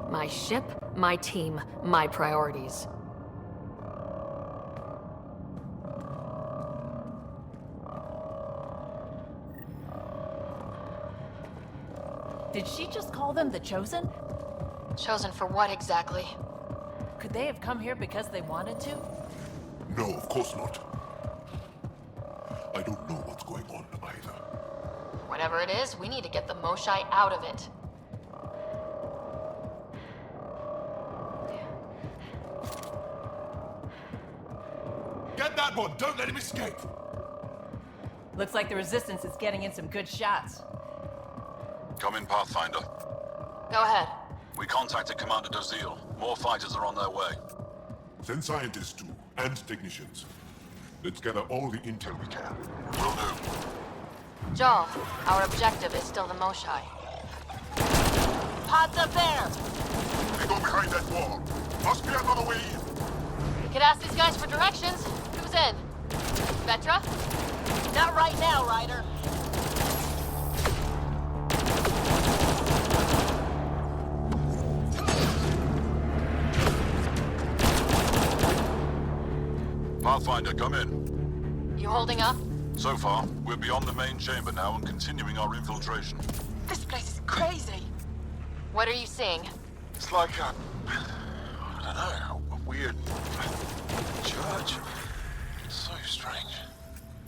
My ship, my team, my priorities. Did she just call them the Chosen? Chosen for what exactly? Could they have come here because they wanted to? No, of course not. I don't know what's going on either. Whatever it is, we need to get the Moshai out of it. Get that one! Don't let him escape! Looks like the Resistance is getting in some good shots. Come in, Pathfinder. Go ahead. We contacted Commander Dozil. More fighters are on their way. Send scientists too, and technicians. Let's gather all the intel we can. Will do. Jaw, our objective is still the Moshai. Pods up there! They go behind that wall. Must be another way in. We could ask these guys for directions. Who's in? Vetra? Not right now, Ryder. Pathfinder, come in. You holding up? So far, we're beyond the main chamber now and continuing our infiltration. This place is crazy. What are you seeing? It's like a... I don't know, a weird... church. It's so strange.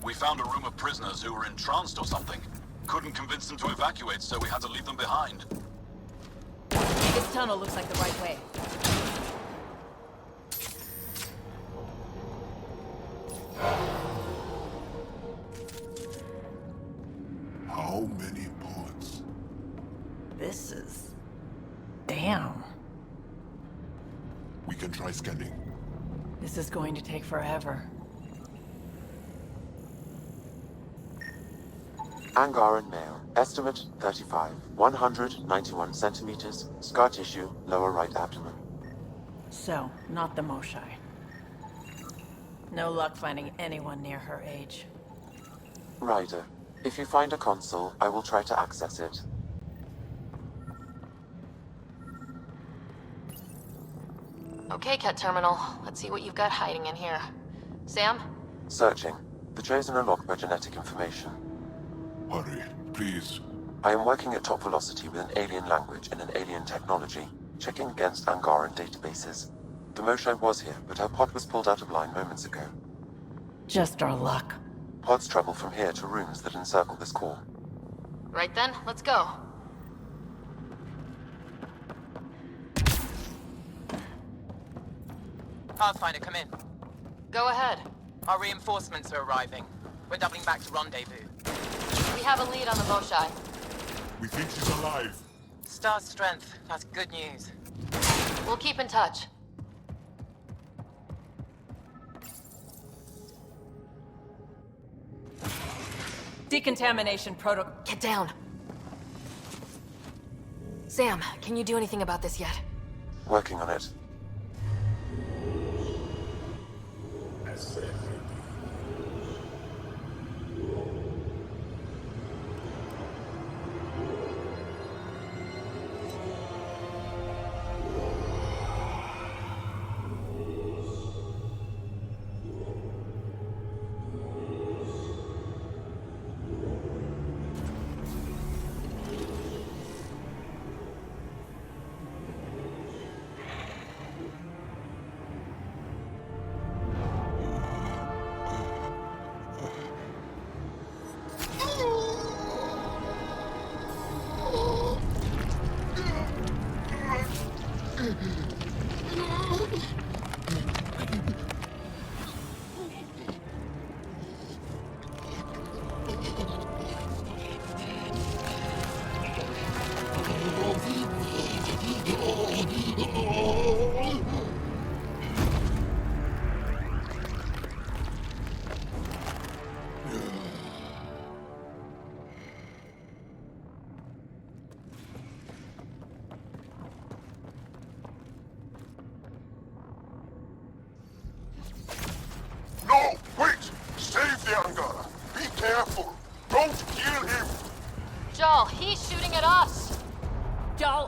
We found a room of prisoners who were entranced or something. Couldn't convince them to evacuate, so we had to leave them behind. This tunnel looks like the right way. How many pods? This is... damn. We can try scanning. This is going to take forever. Angaran male. Estimate 35. 191 centimeters. Scar tissue, lower right abdomen. So, not the Moshai. No luck finding anyone near her age. Ryder, if you find a console, I will try to access it. Okay, Ket Terminal. Let's see what you've got hiding in here. Sam? Searching. The Chosen are locked by genetic information. Hurry, please. I am working at top velocity with an alien language and an alien technology, checking against Angaran databases. The Moshai was here, but her pod was pulled out of line moments ago. Just our luck. Pods travel from here to rooms that encircle this core. Right then, let's go. Pathfinder, come in. Go ahead. Our reinforcements are arriving. We're doubling back to rendezvous. We have a lead on the Moshai. We think she's alive. Star strength. That's good news. We'll keep in touch. Decontamination protocol. Get down. Sam, can you do anything about this yet? Working on it.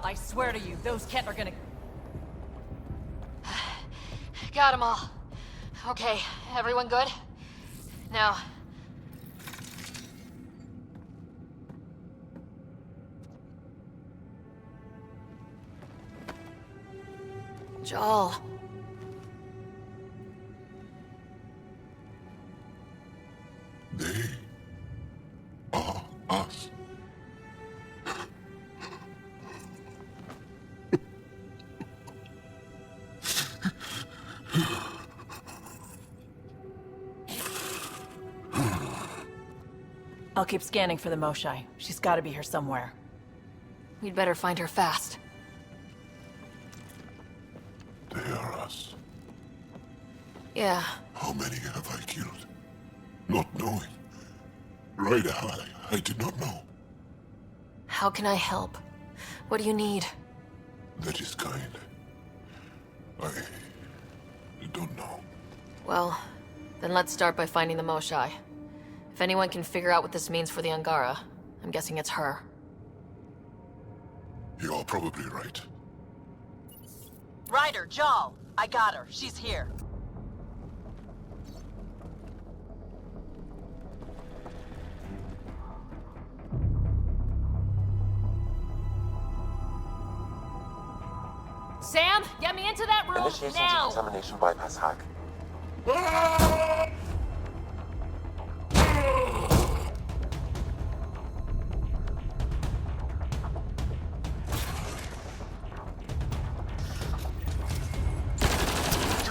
I swear to you, those Ket are gonna... Got them all. Okay, everyone good? Now... Joel. They are us. I'll keep scanning for the Moshai. She's gotta be here somewhere. We'd better find her fast. They are us. Yeah. How many have I killed? Not knowing. Right, I did not know. How can I help? What do you need? That is kind. I don't know. Well, then let's start by finding the Moshai. If anyone can figure out what this means for the Angara, I'm guessing it's her. You're probably right. Ryder, Jal, I got her. She's here. Sam, get me into that room Initiating now! decontamination bypass hack. You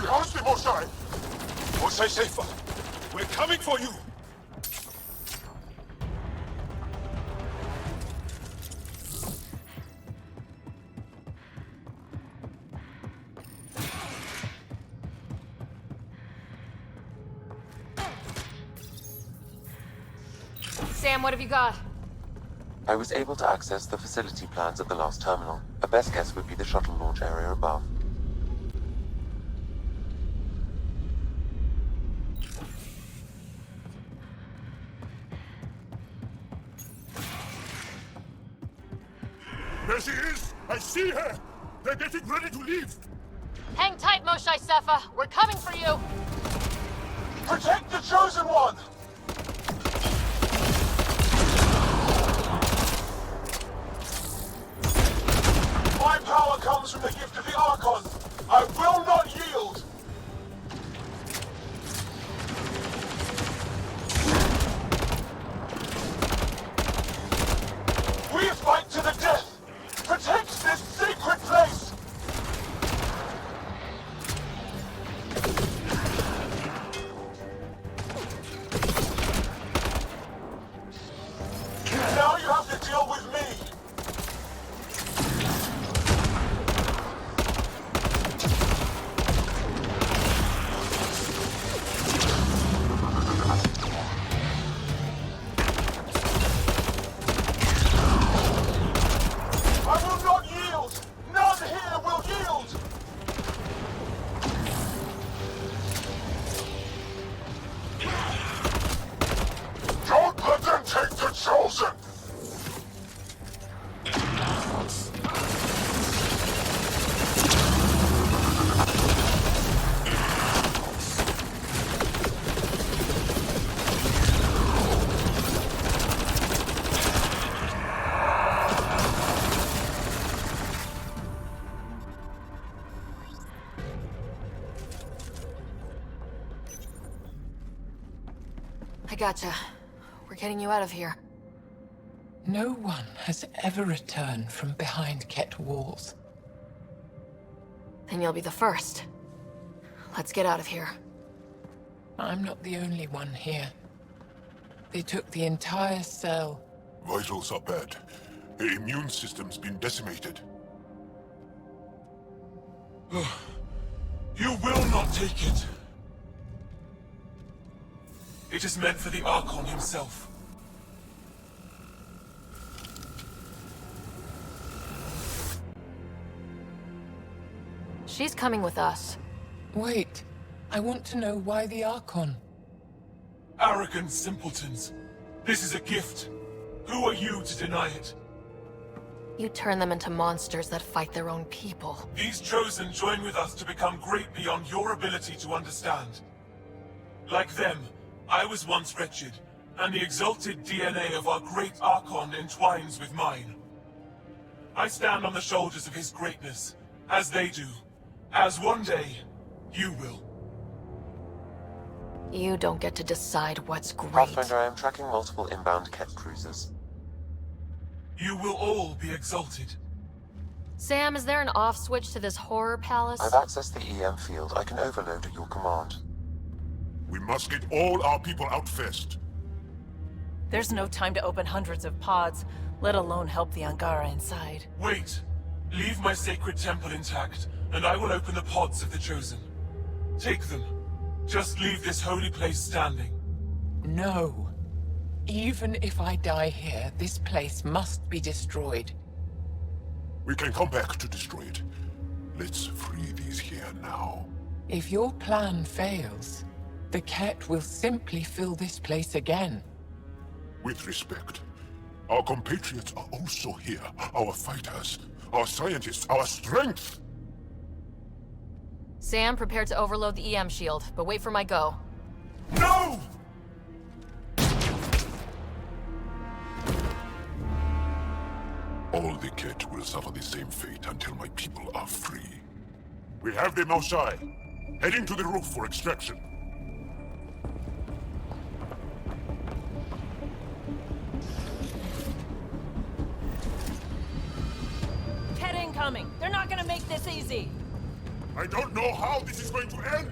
house the Moshai! Moshai safer. We're coming for you! Sam, what have you got? I was able to access the facility plans at the last terminal. A best guess would be the shuttle launch area above. There she is! I see her! They're getting ready to leave! Hang tight, Moshai Sefa. We're coming for you! Protect the Chosen One! My power comes from the gift of the Archon. I will not yield! We fight to the death! Protect this sacred place! Now you have to deal with me! I will not yield! None here will yield! Don't let them take the Chosen! I gotcha. We're getting you out of here. No one has ever returned from behind Ket walls. Then you'll be the first. Let's get out of here. I'm not the only one here. They took the entire cell. Vitals are bad. The immune system's been decimated. You will not take it! It is meant for the Archon himself. She's coming with us. Wait. I want to know why the Archon. Arrogant simpletons. This is a gift. Who are you to deny it? You turn them into monsters that fight their own people. These Chosen join with us to become great beyond your ability to understand. Like them, I was once wretched, and the exalted DNA of our great Archon entwines with mine. I stand on the shoulders of his greatness, as they do, as one day, you will. You don't get to decide what's great. Pathfinder, I am tracking multiple inbound Ket cruisers. You will all be exalted. Sam, is there an off switch to this horror palace? I've accessed the EM field. I can overload at your command. We must get all our people out first. There's no time to open hundreds of pods, let alone help the Angara inside. Wait. Leave my sacred temple intact, and I will open the pods of the Chosen. Take them. Just leave this holy place standing. No. Even if I die here, this place must be destroyed. We can come back to destroy it. Let's free these here now. If your plan fails, the Ket will simply fill this place again. With respect, our compatriots are also here. Our fighters, our scientists, our strength! Sam, prepare to overload the EM shield, but wait for my go. No! All the Ket will suffer the same fate until my people are free. We have them outside, heading to the roof for extraction. Ket incoming! They're not gonna make this easy! I don't know how this is going to end!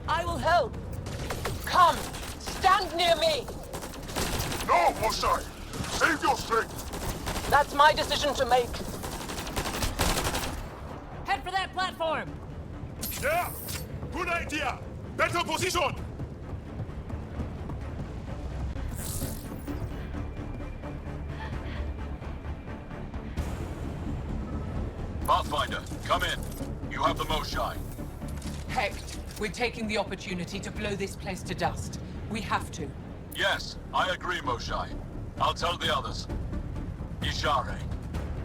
I will help! Come! Stand near me! No, Mosai! Save your strength! That's my decision to make. Head for that platform! Yeah! Good idea! Better position! Pathfinder, come in. You have the Moshai. Hecht, we're taking the opportunity to blow this place to dust. We have to. Yes, I agree, Moshai. I'll tell the others. Ishare,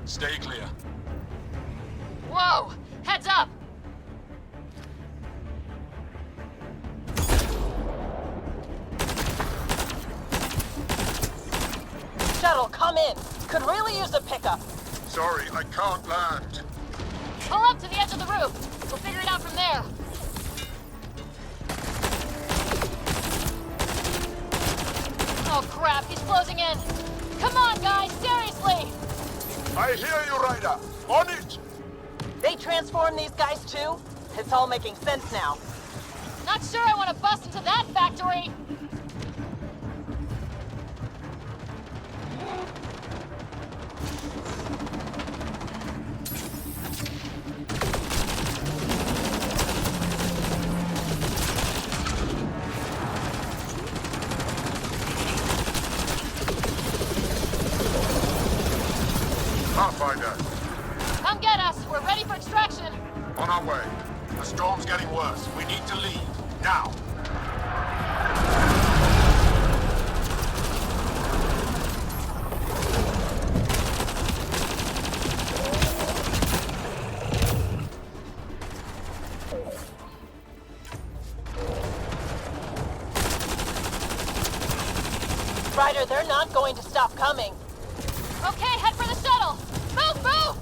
stay clear. Whoa! Heads up! Shuttle, come in. Could really use a pickup. Sorry, I can't land. Pull up to the edge of the roof. We'll figure it out from there. Oh crap, he's closing in. Come on, guys, seriously! I hear you, Ryder. On it! They transformed these guys too? It's all making sense now. Not sure I want to bust into that factory. Pathfinder, Come get us. We're ready for extraction. on our way. The storm's getting worse. We need to leave. Now! Ryder, they're not going to stop coming. Okay, head for the shuttle. Move, move!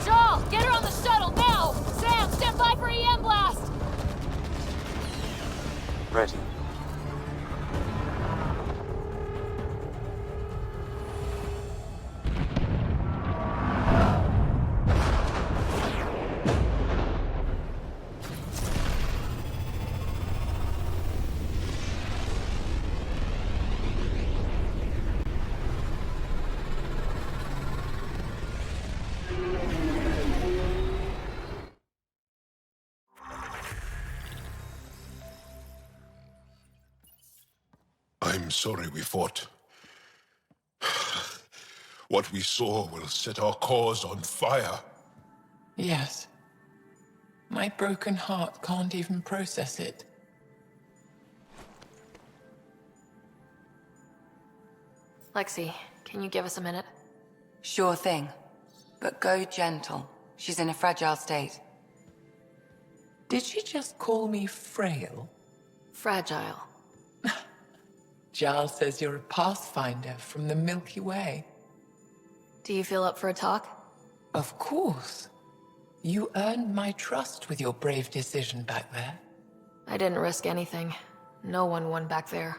Joel, get her on the shuttle now! Sam, stand by for EM blast! Ready. I'm sorry we fought. What we saw will set our cause on fire. Yes. My broken heart can't even process it. Lexi, can you give us a minute? Sure thing. But go gentle. She's in a fragile state. Did she just call me frail? Fragile. Giles says you're a pathfinder from the Milky Way. Do you feel up for a talk? Of course. You earned my trust with your brave decision back there. I didn't risk anything. No one won back there.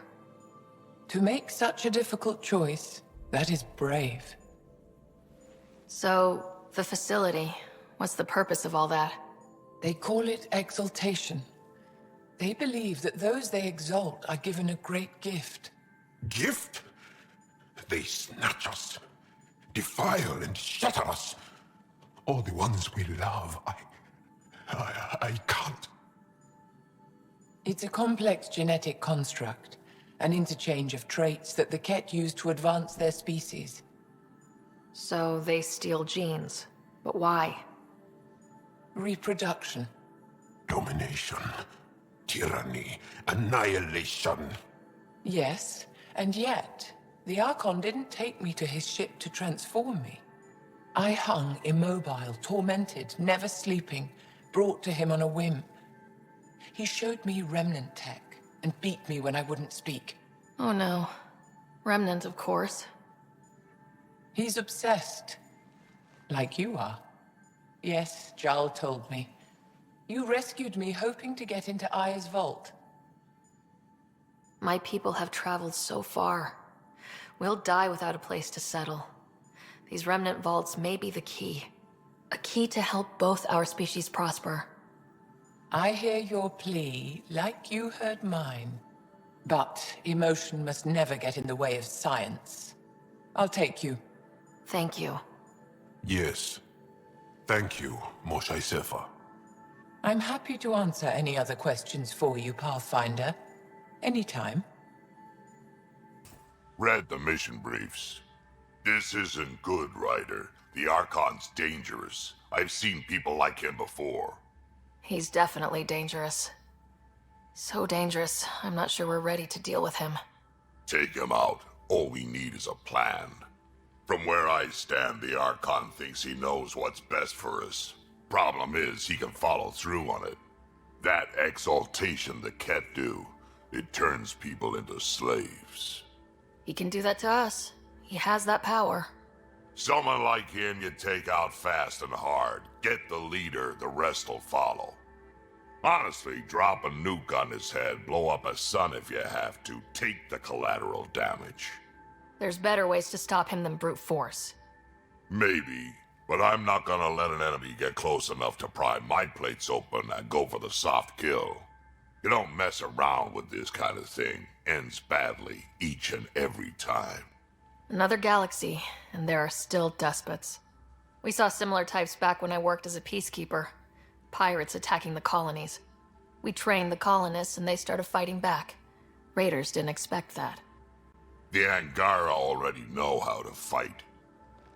To make such a difficult choice, that is brave. So, the facility, what's the purpose of all that? They call it exaltation. They believe that those they exalt are given a great gift. Gift? They snatch us, defile and shatter us. All the ones we love, I can't. It's a complex genetic construct, an interchange of traits that the Ket use to advance their species. So they steal genes. But why? Reproduction. Domination, tyranny, annihilation. Yes, and yet, the Archon didn't take me to his ship to transform me. I hung immobile, tormented, never sleeping, brought to him on a whim. He showed me remnant tech and beat me when I wouldn't speak. Oh no. Remnant, of course. He's obsessed. Like you are. Yes, Jarl told me. You rescued me hoping to get into Aya's vault. My people have traveled so far. We'll die without a place to settle. These remnant vaults may be the key. A key to help both our species prosper. I hear your plea like you heard mine. But emotion must never get in the way of science. I'll take you. Thank you. Yes. Thank you, Moshae Sefa. I'm happy to answer any other questions for you, Pathfinder. Anytime. Read the mission briefs. This isn't good, Ryder. The Archon's dangerous. I've seen people like him before. He's definitely dangerous. So dangerous, I'm not sure we're ready to deal with him. Take him out. All we need is a plan. From where I stand, the Archon thinks he knows what's best for us. Problem is, he can follow through on it. That exaltation the Ket do, it turns people into slaves. He can do that to us. He has that power. Someone like him you take out fast and hard. Get the leader, the rest'll follow. Honestly, drop a nuke on his head, blow up a sun if you have to. Take the collateral damage. There's better ways to stop him than brute force. Maybe, but I'm not gonna let an enemy get close enough to pry my plates open and go for the soft kill. You don't mess around with this kind of thing. Ends badly, each and every time. Another galaxy, and there are still despots. We saw similar types back when I worked as a peacekeeper. Pirates attacking the colonies. We trained the colonists and they started fighting back. Raiders didn't expect that. The Angara already know how to fight.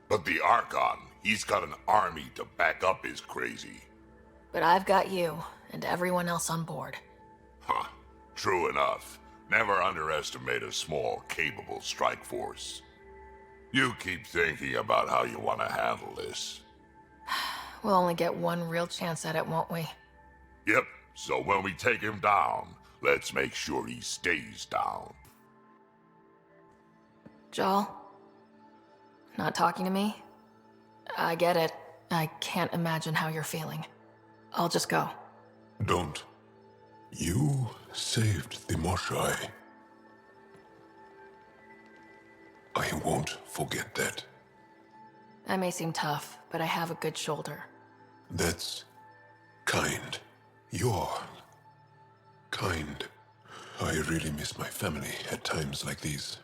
But the Archon, he's got an army to back up his crazy. But I've got you, and everyone else on board. Huh. True enough. Never underestimate a small, capable strike force. You keep thinking about how you want to handle this. We'll only get one real chance at it, won't we? Yep, so when we take him down, let's make sure he stays down. Jal? Not talking to me? I get it. I can't imagine how you're feeling. I'll just go. Don't. You saved the Moshae. I won't forget that. I may seem tough, but I have a good shoulder. That's kind. You're kind. I really miss my family at times like these.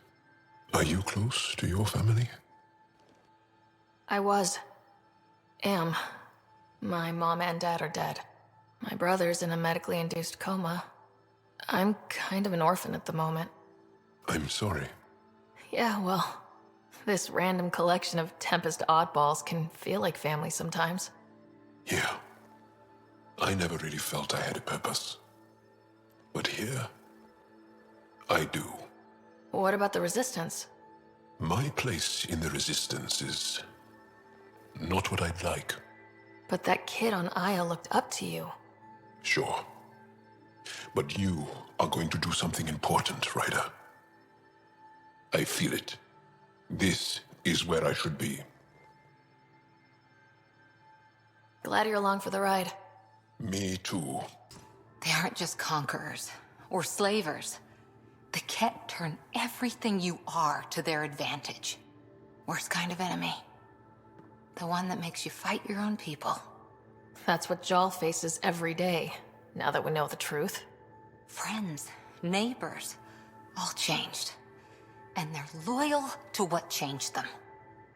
Are you close to your family? I was. Am. My mom and dad are dead. My brother's in a medically induced coma. I'm kind of an orphan at the moment. I'm sorry. Yeah, well, this random collection of Tempest oddballs can feel like family sometimes. Yeah. I never really felt I had a purpose. But here, I do. What about the Resistance? My place in the Resistance is not what I'd like. But that kid on Io looked up to you. Sure. But you are going to do something important, Ryder. I feel it. This is where I should be. Glad you're along for the ride. Me too. They aren't just conquerors or slavers. The Ket turn everything you are to their advantage. Worst kind of enemy. The one that makes you fight your own people. That's what Jal faces every day, now that we know the truth. Friends, neighbors, all changed. And they're loyal to what changed them.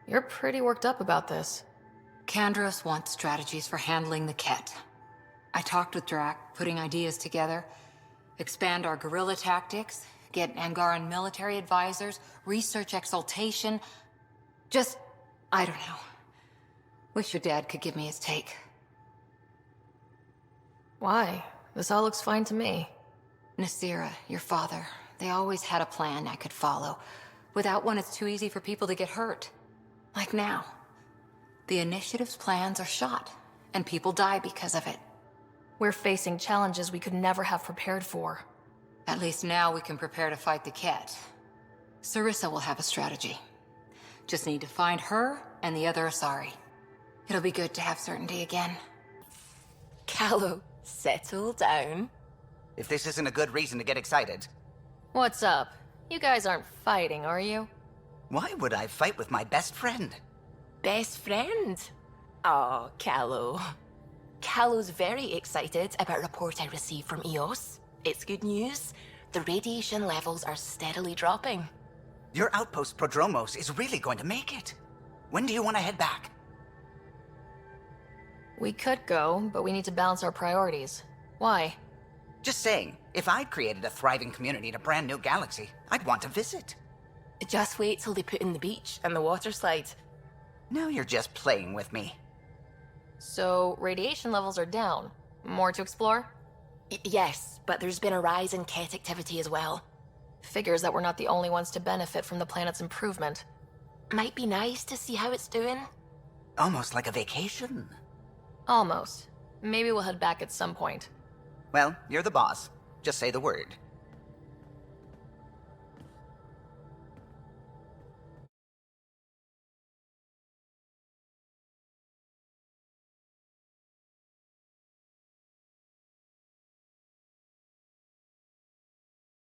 You're pretty worked up about this. Kandros wants strategies for handling the Ket. I talked with Drac, putting ideas together. Expand our guerrilla tactics, get Angaran military advisors, research exaltation. Just, I don't know. Wish your dad could give me his take. Why? This all looks fine to me. Nasira, your father, they always had a plan I could follow. Without one, it's too easy for people to get hurt. Like now. The Initiative's plans are shot, and people die because of it. We're facing challenges we could never have prepared for. At least now we can prepare to fight the Ket. Sarissa will have a strategy. Just need to find her and the other Asari. It'll be good to have certainty again. Callow, settle down. If this isn't a good reason to get excited. What's up? You guys aren't fighting, are you? Why would I fight with my best friend? Best friend? Oh, Callow. Callow's very excited about a report I received from EOS. It's good news. The radiation levels are steadily dropping. Your outpost Prodromos is really going to make it. When do you want to head back? We could go, but we need to balance our priorities. Why? Just saying, if I'd created a thriving community in a brand new galaxy, I'd want to visit. Just wait till they put in the beach and the water slide. Now you're just playing with me. So, radiation levels are down. More to explore? Yes, but there's been a rise in Ket activity as well. Figures that we're not the only ones to benefit from the planet's improvement. Might be nice to see how it's doing. Almost like a vacation. Almost. Maybe we'll head back at some point. Well, you're the boss. Just say the word.